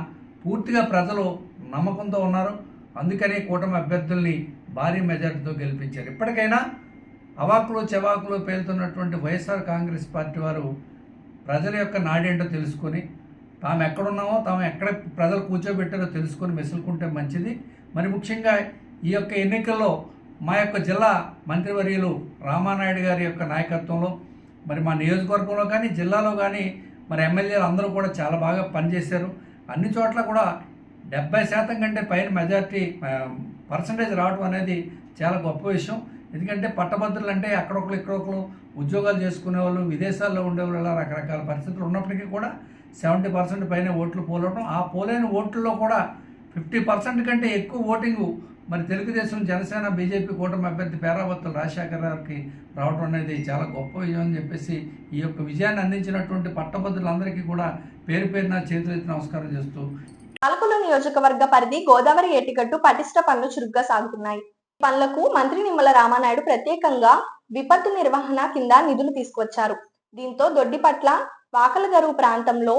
పూర్తిగా ప్రజలు నమ్మకంతో ఉన్నారు. అందుకనే కూటమి అభ్యర్థుల్ని భారీ మెజార్టీతో గెలిపించారు. ఇప్పటికైనా అవాకులు చెవాకులు పేలుతున్నటువంటి వైఎస్ఆర్ కాంగ్రెస్ పార్టీ వారు ప్రజల యొక్క నాడేంటో తెలుసుకొని, తాము ఎక్కడున్నామో, తాము ఎక్కడ ప్రజలు కూర్చోబెట్టారో తెలుసుకొని మెసులుకుంటే మంచిది. మరి ముఖ్యంగా ఈ యొక్క ఎన్నికల్లో మా యొక్క జిల్లా మంత్రివర్యులు రామానాయుడు గారి యొక్క నాయకత్వంలో మరి మా నియోజకవర్గంలో కానీ జిల్లాలో కానీ మరి ఎమ్మెల్యేలు అందరూ కూడా చాలా బాగా పనిచేశారు. అన్ని చోట్ల కూడా 70% కంటే పైన మెజార్టీ పర్సంటేజ్ రావడం అనేది చాలా గొప్ప విషయం. ఎందుకంటే పట్టభద్రులు అంటే అక్కడొకరు ఇక్కడొకరు ఉద్యోగాలు చేసుకునే వాళ్ళు, విదేశాల్లో ఉండేవాళ్ళు, ఇలా రకరకాల పరిస్థితులు ఉన్నప్పటికీ కూడా 70% పైన ఓట్లు పోలవడం, ఆ పోలైన ఓట్లలో కూడా 50% కంటే ఎక్కువ ఓటింగు మరి తెలుగుదేశం, జనసేన, బీజేపీ కూటమి అభ్యర్థి పేరావతుల రాజశేఖర్ గారికి రావడం అనేది చాలా గొప్ప విజయం అని చెప్పేసి ఈ యొక్క విజయాన్ని అందించినటువంటి పట్టభద్రులందరికీ కూడా పేరు పేరున చేతులెత్తి నమస్కారం చేస్తూ, పాలకొల్లు నియోజకవర్గ పరిధి గోదావరి ఏటిగట్టు పటిష్ట పనులు చురుగ్గా సాగుతున్నాయి. ఈ పనులకు మంత్రి నిమ్మల రామానాయుడు ప్రత్యేకంగా విపత్తు నిర్వహణ కింద నిధులు తీసుకువచ్చారు. దీంతో దొడ్డిపట్ల, వాకలగరువు ప్రాంతంలో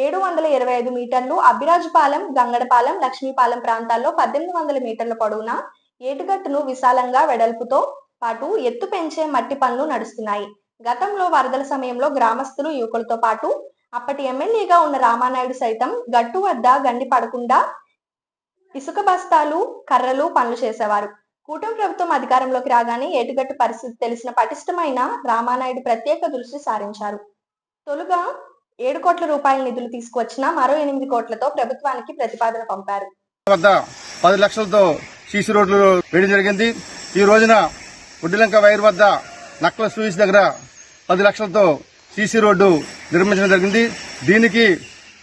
725 మీటర్లు, అబ్బిరాజుపాలెం, గంగడపాలెం, లక్ష్మీపాలెం ప్రాంతాల్లో 1800 మీటర్ల పొడవున ఏటుగట్టును విశాలంగా వెడల్పుతో పాటు ఎత్తు పెంచే మట్టి పనులు నడుస్తున్నాయి. గతంలో వరదల సమయంలో గ్రామస్తులు, యువకులతో పాటు అప్పటి ఎమ్మెల్యేగా ఉన్న రామానాయుడు సైతం గట్టు వద్ద గండి పడకుండా ఇసుక బస్తాలు, కర్రలు పనులు చేసేవారు. కూటమి ప్రభుత్వం అధికారంలోకి రాగానే ఏటుగట్టు పరిస్థితి తెలిసిన పటిష్టమైన రామానాయుడు ప్రత్యేక దృష్టి సారించారు. తొలుగా 7 కోట్ల రూపాయల నిధులు తీసుకువచ్చిన మరో 8 కోట్లతో ప్రభుత్వానికి ప్రతిపాదన పంపారు. 10 లక్షలతో సీసీ రోడ్లు వేయడం జరిగింది. ఈ రోజున ఉడ్డిలంక వైర్ వద్ద నక్కల సూయిస్ దగ్గర 10 లక్షలతో సీసీ రోడ్డు నిర్మించడం జరిగింది. దీనికి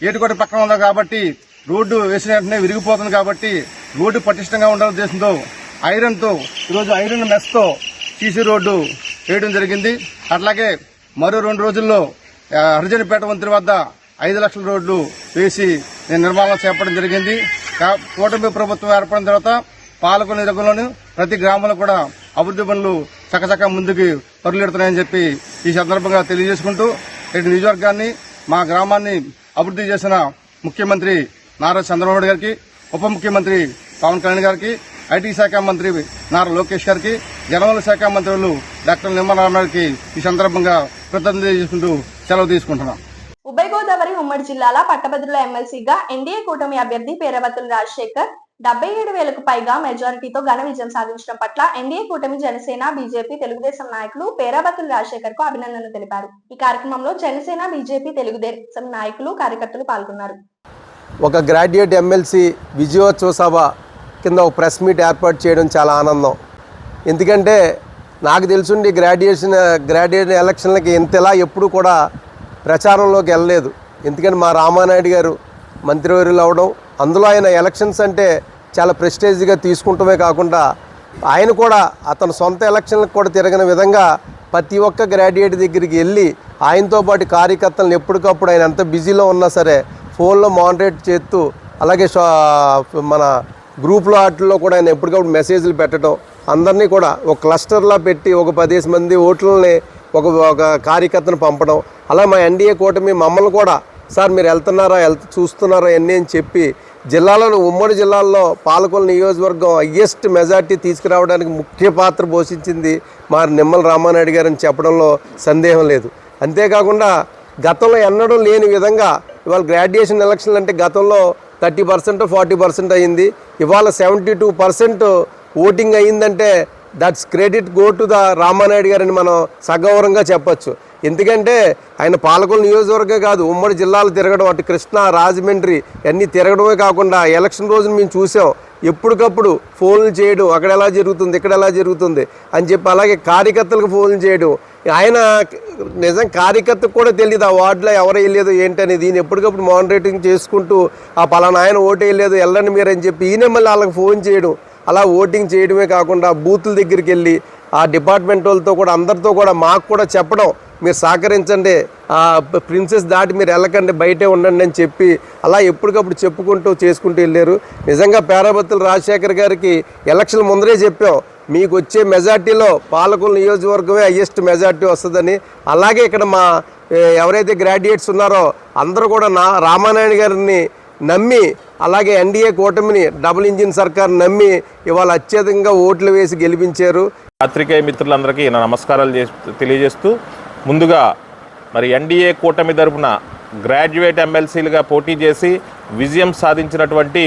ఏటుకోట పక్కన ఉంది కాబట్టి రోడ్డు వేసిన వెంటనే విరిగిపోతుంది కాబట్టి రోడ్డు పటిష్టంగా ఉండాలనే ఉద్దేశంతో ఐరన్తో ఈరోజు ఐరన్ మెస్తో సీసీ రోడ్డు వేయడం జరిగింది. అట్లాగే మరో 2 రోజుల్లో హరిజనపేట వంతెన వద్ద 5 లక్షల రోడ్లు వేసి నిర్మాణం చేపట్టడం జరిగింది. కూటమి ప్రభుత్వం ఏర్పడిన తర్వాత పాలకొల్లు నియోజకవర్గంలోని ప్రతి గ్రామంలో కూడా అభివృద్ధి పనులు చకచకా ముందుకు పరుగులెడుతున్నాయని చెప్పి ఈ సందర్భంగా తెలియజేసుకుంటూ ఇటు నియోజకవర్గాన్ని, మా గ్రామాన్ని అభివృద్ధి చేసిన ముఖ్యమంత్రి నారా చంద్రబాబు నాయుడు గారికి, ఉప ముఖ్యమంత్రి పవన్ కళ్యాణ్ గారికి, ఐటీ శాఖ మంత్రి నారా లోకేష్ గారికి, జనవల శాఖ మంత్రులు డాక్టర్ నిమ్మల రామారావుకి ఈ సందర్భంగా కృతజ్ఞతలు చేసుకుంటూ సెలవు తీసుకుంటున్నాం. ఉభయ గోదావరి ఉమ్మడి జిల్లాల పట్టభద్రుల ఎమ్మెల్సీగా ఎన్డీఏ కూటమి అభ్యర్థి పేరవతుల రాజశేఖర్ 77,000కు పైగా మెజారిటీతో ఘన విజయం సాధించడం పట్ల ఎన్డీఏ కూటమి జనసేన బీజేపీ తెలుగుదేశం నాయకులు పేరాబత్తుల రాజశేఖర్ కు అభినందనలు తెలిపారు. ఈ కార్యక్రమంలో జనసేన బీజేపీ తెలుగుదేశం నాయకులు కార్యకర్తలు పాల్గొన్నారు. ఒక గ్రాడ్యుయేట్ ఎమ్మెల్సీ విజయోత్సవ సభ కింద ఒక ప్రెస్ మీట్ ఏర్పాటు చేయడం చాలా ఆనందం. ఎందుకంటే నాకు తెలుసుండి గ్రాడ్యుయేట్ ఎలక్షన్లకి ఇంతలా ఎప్పుడు కూడా ప్రచారంలోకి వెళ్ళలేదు. ఎందుకంటే మా రామానాయుడు గారు మంత్రివర్యులు అవడం, అందులో ఆయన ఎలక్షన్స్ అంటే చాలా ప్రెస్టేజ్గా తీసుకుంటమే కాకుండా ఆయన కూడా అతను సొంత ఎలక్షన్లకు కూడా తిరగని విధంగా ప్రతి ఒక్క గ్రాడ్యుయేట్ దగ్గరికి వెళ్ళి ఆయనతో పాటు కార్యకర్తలను ఎప్పటికప్పుడు ఆయన ఎంత బిజీలో ఉన్నా సరే ఫోన్లో మానిటర్ చేస్తూ, అలాగే మన గ్రూప్లో వాటిల్లో కూడా ఆయన ఎప్పటికప్పుడు మెసేజ్లు పెట్టడం, అందరినీ కూడా ఒక క్లస్టర్లా పెట్టి ఒక 10 మంది ఓట్లని ఒక కార్యకర్తను పంపడం. అలా మా ఎన్డీఏ కూటమి మమ్మల్ని కూడా సార్ మీరు వెళ్తున్నారా చూస్తున్నారా అన్నీ అని చెప్పి ఉమ్మడి జిల్లాల్లో పాలకొల్లు నియోజకవర్గం హయ్యెస్ట్ మెజార్టీ తీసుకురావడానికి ముఖ్య పాత్ర పోషించింది మా నిమ్మల రామానాయుడు గారు అని చెప్పడంలో సందేహం లేదు. అంతేకాకుండా గతంలో ఎన్నడూ లేని విధంగా ఇవాళ గ్రాడ్యుయేషన్ ఎలక్షన్లు అంటే గతంలో 30% 40% అయింది, ఇవాళ 72% ఓటింగ్ అయిందంటే that's credit go to the Ramanaidu గారని మనం సగౌరవంగా చెప్పచ్చు. ఎందుకంటే ఆయన పాలకొల్లు నియోజకవర్గం కాదు, ఉమ్మడి జిల్లాలు తిరగడం, అటు కృష్ణా, రాజమండ్రి అన్నీ తిరగడమే కాకుండా ఎలక్షన్ రోజున మేము చూసాం ఎప్పటికప్పుడు ఫోన్లు చేయడం, అక్కడ ఎలా జరుగుతుంది ఇక్కడ ఎలా జరుగుతుంది అని చెప్పి, అలాగే కార్యకర్తలకు ఫోన్లు చేయడం. ఆయన నిజం కార్యకర్తకు కూడా తెలియదు ఆ వార్డులో ఎవరు వెళ్ళలేదు ఏంటని. దీన్ని ఎప్పటికప్పుడు మానిటరింగ్ చేసుకుంటూ ఆ పలానా ఆయన ఓటు వేయలేదు వెళ్ళండి మీరు అని చెప్పి ఈయన మళ్ళీ వాళ్ళకి ఫోన్ చేయడం. అలా ఓటింగ్ చేయడమే కాకుండా బూతుల దగ్గరికి వెళ్ళి ఆ డిపార్ట్మెంట్ వాళ్ళతో కూడా అందరితో కూడా మాకు కూడా చెప్పడం, మీరు సహకరించండి, ఆ ప్రిన్సెస్ దాటి మీరు వెళ్ళకండి బయటే ఉండండి అని చెప్పి అలా ఎప్పటికప్పుడు చెప్పుకుంటూ చేసుకుంటూ వెళ్ళారు. నిజంగా పేరాబత్తుల రాజశేఖర్ గారికి ఎలక్షన్ ముందరే చెప్పాం మీకు వచ్చే మెజార్టీలో పాలకొల్లు నియోజకవర్గమే హయ్యెస్ట్ మెజార్టీ వస్తుందని. అలాగే ఇక్కడ మా ఎవరైతే గ్రాడ్యుయేట్స్ ఉన్నారో అందరూ కూడా రామానాయుడు గారిని నమ్మి, అలాగే ఎన్డీఏ కూటమిని డబుల్ ఇంజిన్ సర్కార్ నమ్మి ఇవాళ అత్యధికంగా ఓట్లు వేసి గెలిపించారు. పాత్రికేయ మిత్రులందరికీ నా నమస్కారాలు తెలియజేస్తూ, ముందుగా మరి ఎన్డీఏ కూటమి తరపున గ్రాడ్యుయేట్ ఎమ్మెల్సీలుగా పోటీ చేసి విజయం సాధించినటువంటి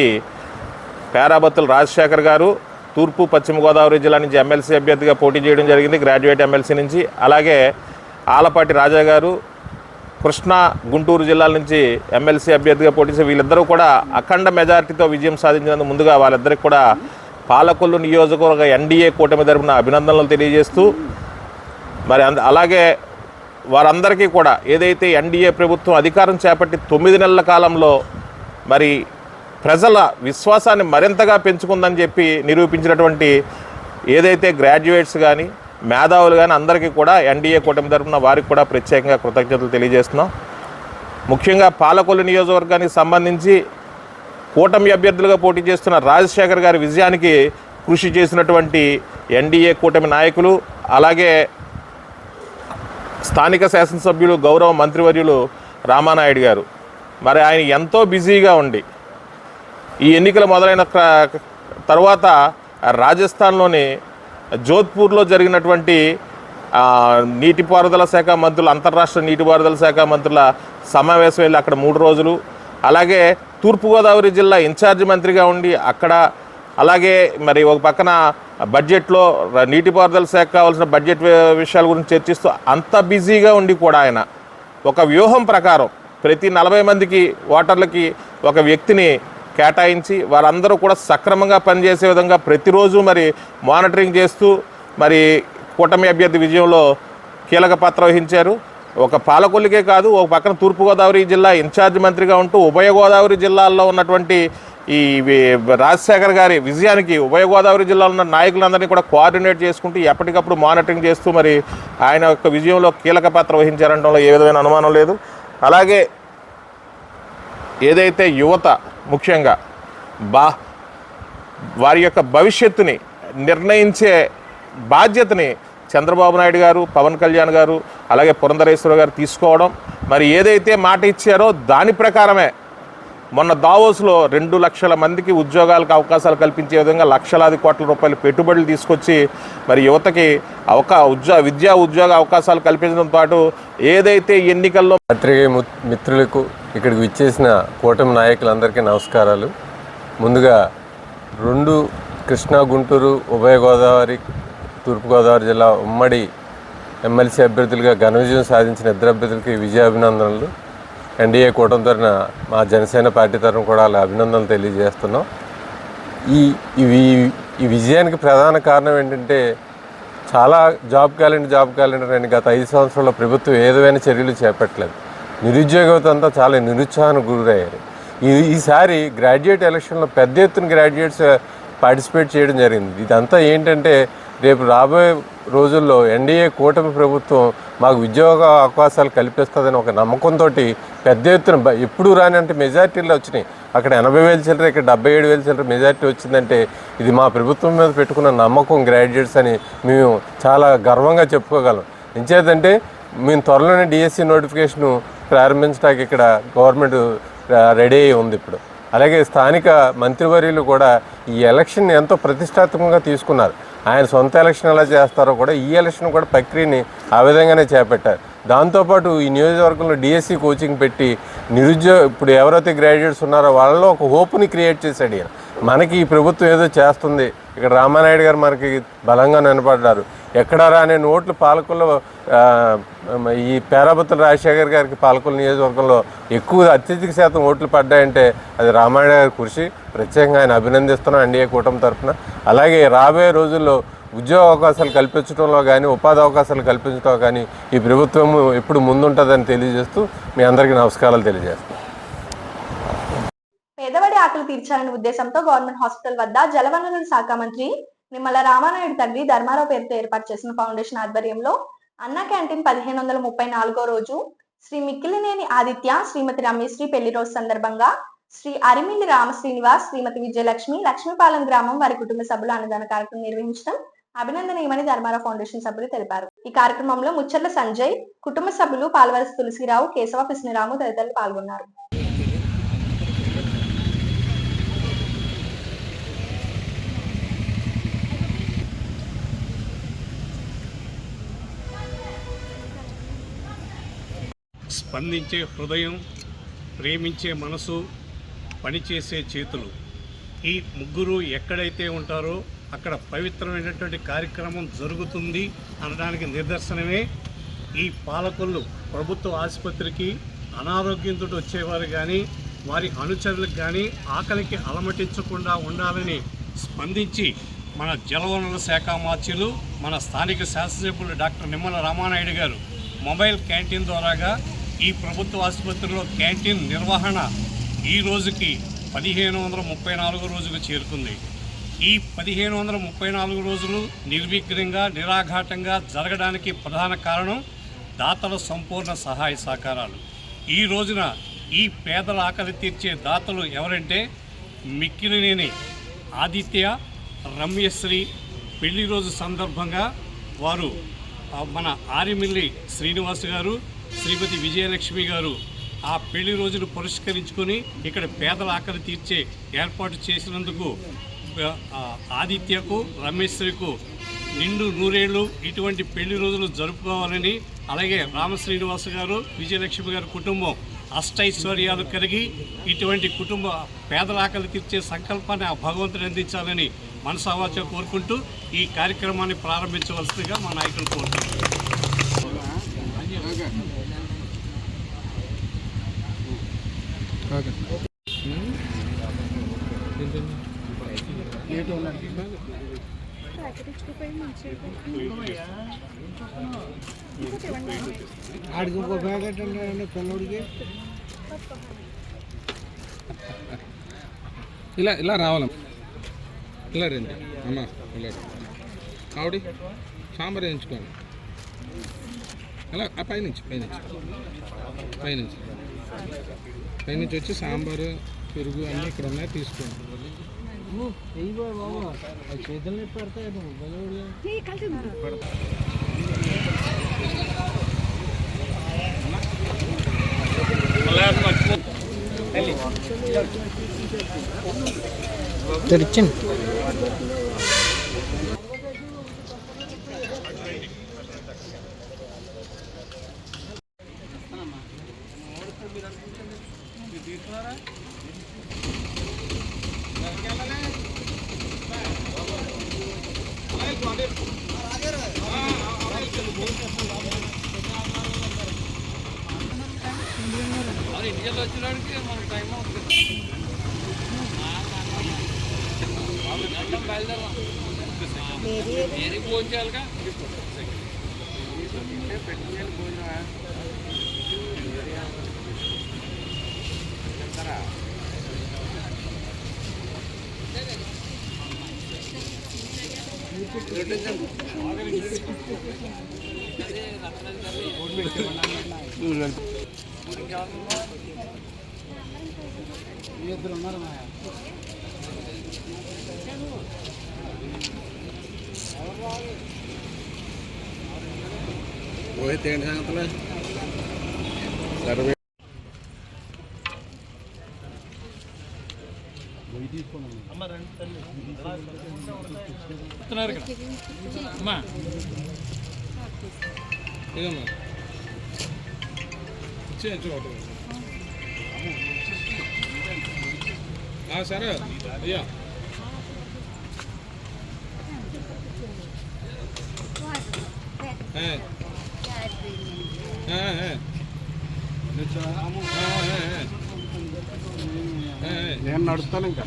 పేరాబత్తుల రాజశేఖర్ గారు తూర్పు పశ్చిమ గోదావరి జిల్లా నుంచి ఎమ్మెల్సీ అభ్యర్థిగా పోటీ చేయడం జరిగింది, గ్రాడ్యుయేట్ ఎమ్మెల్సీ నుంచి. అలాగే ఆలపాటి రాజా గారు కృష్ణా, గుంటూరు జిల్లాల నుంచి ఎమ్మెల్సీ అభ్యర్థిగా పోటీ చేసి వీళ్ళిద్దరూ కూడా అఖండ మెజారిటీతో విజయం సాధించినందుకు ముందుగా వాళ్ళిద్దరికి కూడా పాలకొల్లు నియోజకవర్గ ఎన్డీఏ కూటమి తరపున అభినందనలు తెలియజేస్తూ, మరి అలాగే వారందరికీ కూడా ఏదైతే ఎన్డీఏ ప్రభుత్వం అధికారం చేపట్టి 9 నెలల కాలంలో మరి ప్రజల విశ్వాసాన్ని మరింతగా పెంచుకుందని చెప్పి నిరూపించినటువంటి ఏదైతే గ్రాడ్యుయేట్స్ కానీ మేధావులు కానీ అందరికీ కూడా ఎన్డీఏ కూటమి తరపున వారికి కూడా ప్రత్యేకంగా కృతజ్ఞతలు తెలియజేస్తున్నాం. ముఖ్యంగా పాలకొల్లు నియోజకవర్గానికి సంబంధించి కూటమి అభ్యర్థులుగా పోటీ చేస్తున్న రాజశేఖర్ గారి విజయానికి కృషి చేసినటువంటి ఎన్డీఏ కూటమి నాయకులు, అలాగే స్థానిక శాసనసభ్యులు గౌరవ మంత్రివర్యులు రామానాయుడు గారు, మరి ఆయన ఎంతో బిజీగా ఉండి ఈ ఎన్నికలు మొదలైన తర్వాత రాజస్థాన్లోని జోధ్పూర్లో జరిగినటువంటి నీటిపారుదల శాఖ మంత్రులు, అంతర్రాష్ట్ర నీటిపారుదల శాఖ మంత్రుల సమావేశం వెళ్ళి అక్కడ 3 రోజులు, అలాగే తూర్పుగోదావరి జిల్లా ఇన్ఛార్జ్ మంత్రిగా ఉండి అక్కడ, అలాగే మరి ఒక పక్కన బడ్జెట్లో నీటిపారుదల శాఖ కావాల్సిన బడ్జెట్ విషయాల గురించి చర్చిస్తూ అంత బిజీగా ఉండి కూడా ఆయన ఒక వ్యూహం ప్రకారం ప్రతి 40 మందికి ఓటర్లకి ఒక వ్యక్తిని కేటాయించి వారందరూ కూడా సక్రమంగా పనిచేసే విధంగా ప్రతిరోజు మరి మానిటరింగ్ చేస్తూ మరి కూటమి అభ్యర్థి విజయంలో కీలక పాత్ర వహించారు. ఒక పాలకొల్లుకే కాదు, ఒక పక్కన తూర్పుగోదావరి జిల్లా ఇన్ఛార్జ్ మంత్రిగా ఉంటూ ఉభయ గోదావరి జిల్లాల్లో ఉన్నటువంటి ఈ రాజశేఖర్ గారి విజయానికి ఉభయ గోదావరి జిల్లాలో ఉన్న నాయకులందరినీ కూడా కోఆర్డినేట్ చేసుకుంటూ ఎప్పటికప్పుడు మానిటరింగ్ చేస్తూ మరి ఆయన యొక్క విజయంలో కీలక పాత్ర వహించారనడంలో ఏ విధమైన అనుమానం లేదు. అలాగే ఏదైతే యువత ముఖ్యంగా వారి యొక్క భవిష్యత్తుని నిర్ణయించే బాధ్యతని చంద్రబాబు నాయుడు గారు, పవన్ కళ్యాణ్ గారు, అలాగే పురంధరేశ్వర గారు తీసుకోవడం, మరి ఏదైతే మాట ఇచ్చారో దాని ప్రకారమే మొన్న దావోస్లో 2 లక్షల మందికి ఉద్యోగాలకు అవకాశాలు కల్పించే విధంగా లక్షలాది కోట్ల రూపాయల పెట్టుబడులు తీసుకొచ్చి మరి యువతకి విద్యా ఉద్యోగ అవకాశాలు కల్పించడం పాటు ఏదైతే ఎన్నికల్లో పత్రికేయ మిత్రులకు ఇక్కడికి విచ్చేసిన కూటమి నాయకులందరికీ నమస్కారాలు. ముందుగా రెండు కృష్ణా గుంటూరు ఉభయ గోదావరి తూర్పుగోదావరి జిల్లా ఉమ్మడి ఎమ్మెల్సీ అభ్యర్థులుగా ఘన విజయం సాధించిన ఇద్దరు అభ్యర్థులకి విజయాభినందనలు. ఎన్డీఏ కూటమి తరఫున మా జనసేన పార్టీ తరఫున కూడా వాళ్ళ అభినందనలు తెలియజేస్తున్నాం. ఈ విజయానికి ప్రధాన కారణం ఏంటంటే చాలా జాబ్ క్యాలెండర్ అని గత 5 సంవత్సరాల్లో ప్రభుత్వం ఏదైనా చర్యలు చేపట్టలేదు. నిరుద్యోగత అంతా చాలా నిరుత్సాహానికి గురయ్యారు. ఈసారి గ్రాడ్యుయేట్ ఎలక్షన్లో పెద్ద ఎత్తున గ్రాడ్యుయేట్స్ పార్టిసిపేట్ చేయడం జరిగింది. ఇదంతా ఏంటంటే రేపు రాబోయే రోజుల్లో ఎన్డీఏ కూటమి ప్రభుత్వం మాకు ఉద్యోగ అవకాశాలు కల్పిస్తుందని ఒక నమ్మకంతో పెద్ద ఎత్తున ఎప్పుడు రానంటే మెజార్టీలు వచ్చినాయి. అక్కడ 80,000 చిల్లర, ఇక్కడ 77,000 చిల్లర మెజార్టీ వచ్చిందంటే ఇది మా ప్రభుత్వం మీద పెట్టుకున్న నమ్మకం గ్రాడ్యుయేట్స్ అని మేము చాలా గర్వంగా చెప్పుకోగలం. ఎంచేతంటే మేము త్వరలోనే డిఎస్సి నోటిఫికేషను ప్రారంభించడానికి ఇక్కడ గవర్నమెంట్ రెడీ అయ్యి ఉంది ఇప్పుడు. అలాగే స్థానిక మంత్రివర్యులు కూడా ఈ ఎలక్షన్ ఎంతో ప్రతిష్టాత్మకంగా తీసుకున్నారు. ఆయన సొంత ఎలక్షన్ ఎలా చేస్తారో కూడా ఈ ఎలక్షన్ కూడా ప్రక్రియని ఆ విధంగానే చేపట్టారు. దాంతోపాటు ఈ నియోజకవర్గంలో డిఎస్సి కోచింగ్ పెట్టి ఇప్పుడు ఎవరైతే గ్రాడ్యుయేట్స్ ఉన్నారో వాళ్ళలో ఒక హోప్ని క్రియేట్ చేశాడు ఈయన. మనకి ఈ ప్రభుత్వం ఏదో చేస్తుంది, ఇక్కడ రామానాయుడు గారు మనకి బలంగా నిలబడ్డారు. ఎక్కడా రాని ఓట్లు పాలకుల్లో ఈ పేరాబత్తుల రాజశేఖర్ గారికి పాలకుల నియోజకవర్గంలో అత్యధిక శాతం ఓట్లు పడ్డాయంటే అది రామానాయుడు గారి కృషి. ప్రత్యేకంగా ఆయన అభినందిస్తున్నాం ఎన్డీఏ కూటమి తరఫున. అలాగే రాబోయే రోజుల్లో ఉద్యోగ అవకాశాలు కల్పించడంలో కానీ ఉపాధి అవకాశాలు కల్పించడంలో కానీ ఈ ప్రభుత్వం ఎప్పుడు ముందుంటుందని తెలియజేస్తూ మీ అందరికీ నమస్కారాలు తెలియజేస్తాం. పేదవాడి ఆకలి తీర్చాలనే ఉద్దేశంతో గవర్నమెంట్ హాస్పిటల్ వద్ద జలవనరుల శాఖ మంత్రి నిమ్మల రామానాయుడు తండ్రి ధర్మారావు పేరుతో ఏర్పాటు చేసిన ఫౌండేషన్ ఆధ్వర్యంలో అన్న క్యాంటీన్ 1534వ రోజు శ్రీ మిక్కిలినేని ఆదిత్య, శ్రీమతి రమేశ్రీ పెళ్లి రోజు సందర్భంగా శ్రీ అరిమిల్లి రామశ్రీనివాస్, శ్రీమతి విజయలక్ష్మి, లక్ష్మీపాలెం గ్రామం వారి కుటుంబ సభ్యులు అన్నదాన కార్యక్రమం నిర్వహించడం అభినందనీయమని ధర్మారావు ఫౌండేషన్ సభ్యులు తెలిపారు. ఈ కార్యక్రమంలో ముచ్చర్ల సంజయ్, కుటుంబ సభ్యులు పాల్వరసి తులసిరావు, కేశవ కృష్ణరాము తదితరులు పాల్గొన్నారు. స్పందించే హృదయం, ప్రేమించే మనసు, పనిచేసే చేతులు, ఈ ముగ్గురు ఎక్కడైతే ఉంటారో అక్కడ పవిత్రమైనటువంటి కార్యక్రమం జరుగుతుంది అనడానికి నిదర్శనమే ఈ పాలకొల్లు ప్రభుత్వ ఆసుపత్రికి అనారోగ్యంతో వచ్చేవారు కానీ వారి అనుచరులకు కానీ ఆకలికి అలమటించకుండా ఉండాలని స్పందించి మన జలవనరుల శాఖ మార్చులు మన స్థానిక శాసనసభ్యులు డాక్టర్ నిమ్మల రామానాయుడు గారు మొబైల్ క్యాంటీన్ ద్వారాగా ఈ ప్రభుత్వ ఆసుపత్రిలో క్యాంటీన్ నిర్వహణ ఈ రోజుకి 1534 రోజుకు చేరుకుంది. ఈ 1534 రోజులు నిర్విఘ్నంగా నిరాఘాటంగా జరగడానికి ప్రధాన కారణం దాతల సంపూర్ణ సహాయ సహకారాలు. ఈ రోజున ఈ పేదల ఆకలి తీర్చే దాతలు ఎవరంటే మిక్కిలినేని ఆదిత్య, రమ్యశ్రీ పెళ్లి రోజు సందర్భంగా వారు మన ఆరిమిల్లి శ్రీనివాస్ గారు, శ్రీమతి విజయలక్ష్మి గారు ఆ పెళ్లి రోజును పురస్కరించుకొని ఇక్కడ పేదల ఆకలి తీర్చే ఏర్పాటు చేసినందుకు ఆదిత్యకు, రమేశ్వరికు నిండు నూరేళ్లు ఇటువంటి పెళ్లి రోజులు జరుపుకోవాలని, అలాగే రామశ్రీనివాస గారు, విజయలక్ష్మి గారి కుటుంబం అష్టైశ్వర్యాలు కలిగి ఇటువంటి కుటుంబ పేదల ఆకలి తీర్చే సంకల్పాన్ని ఆ భగవంతుని అందించాలని మనసావాచ కోరుకుంటూ ఈ కార్యక్రమాన్ని ప్రారంభించవలసిందిగా మా నాయకులు కోరుతున్నారు. ఆడికి ఇంకో బ్యాగ్ అంటే పిల్లడికి ఇలా రావాలి. ఇలా రండి అమ్మ, ఇలా ఆవిడ సాంబార్ వేయించుకోండి. అలా పైనుంచి వచ్చి సాంబారు, పెరుగు అన్నీ ఇక్కడ ఉన్నాయి, తీసుకోండి. చేతులు నొప్పి పెడతాయి. తెరిచింది వచ్చేవాడికి మనకు టైం అవుతుంది. బయలుదేరాం ఫోన్ చేయాలిగా పెట్టుకుని భోజనమా చెప్తారా? ఇద్దరు ఉన్నారు పోయితే ఏంటి సంగతులు? సర్వే అమ్మా ఇదమ్మా సరే అయ్యా నేను నడుస్తాను ఇంకా.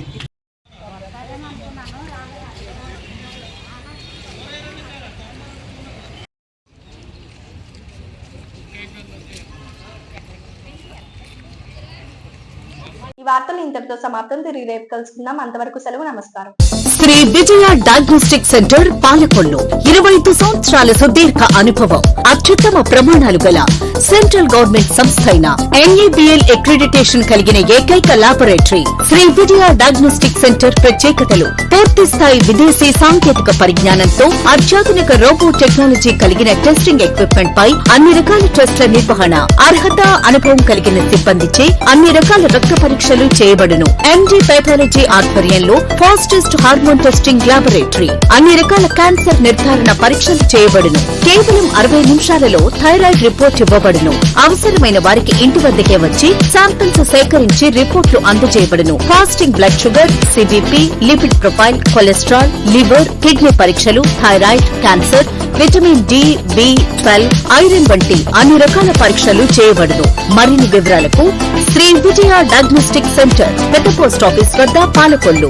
ఈ వార్తలు ఇంతటితో సమాప్తం. తిరిగి రేపు కలుసుకుందాం. అంతవరకు సెలవు. నమస్కారం. శ్రీ విజయ డయాగ్నోస్టిక్ సెంటర్ పాలకొల్లు 25 సంవత్సరాల సుదీర్ఘ అనుభవం, అత్యుత్తమ ప్రమాణాలు గల సెంట్రల్ గవర్నమెంట్ సంస్థ అయిన NABL అక్రిడిటేషన్ కలిగిన ఏకైక laboratory Shri Vijaya diagnostic centre ప్రత్యేకతలు: పూర్తి స్థాయి విదేశీ సాంకేతిక పరిజ్ఞానంతో అత్యాధునిక రోబో టెక్నాలజీ కలిగిన టెస్టింగ్ ఎక్విప్మెంట్ పై అన్ని రకాల టెస్టుల నిర్వహణ, అర్హత, అనుభవం కలిగిన సిబ్బందిచే అన్ని రకాల రక్త పరీక్షలు చేయబడును. MD పైథాలజీ ఆధ్వర్యంలో ఫాస్టెస్ట్ హార్మోన్ టెస్టింగ్ లాబొరేటరీ, అన్ని రకాల క్యాన్సర్ నిర్ధారణ పరీక్షలు చేయబడును. కేవలం 60 నిమిషాలలో థైరాయిడ్ రిపోర్ట్ ఇవ్వబడును. అవసరమైన వారికి ఇంటి వద్దకే వచ్చి శాంపిల్స్ సేకరించి రిపోర్ట్లు అందజేయబడును. Fasting blood sugar, CBP, lipid profile, cholesterol, liver, kidney పరీక్షలు, thyroid, cancer, vitamin D, B12, iron వంటి అన్ని రకాల పరీక్షలు చేయబడును. మరిన్ని వివరాలకు శ్రీ విజయ డయాగ్నోస్టిక్ సెంటర్, పెద్ద పోస్ట్ ఆఫీస్ వద్ద, పాలకొల్లు.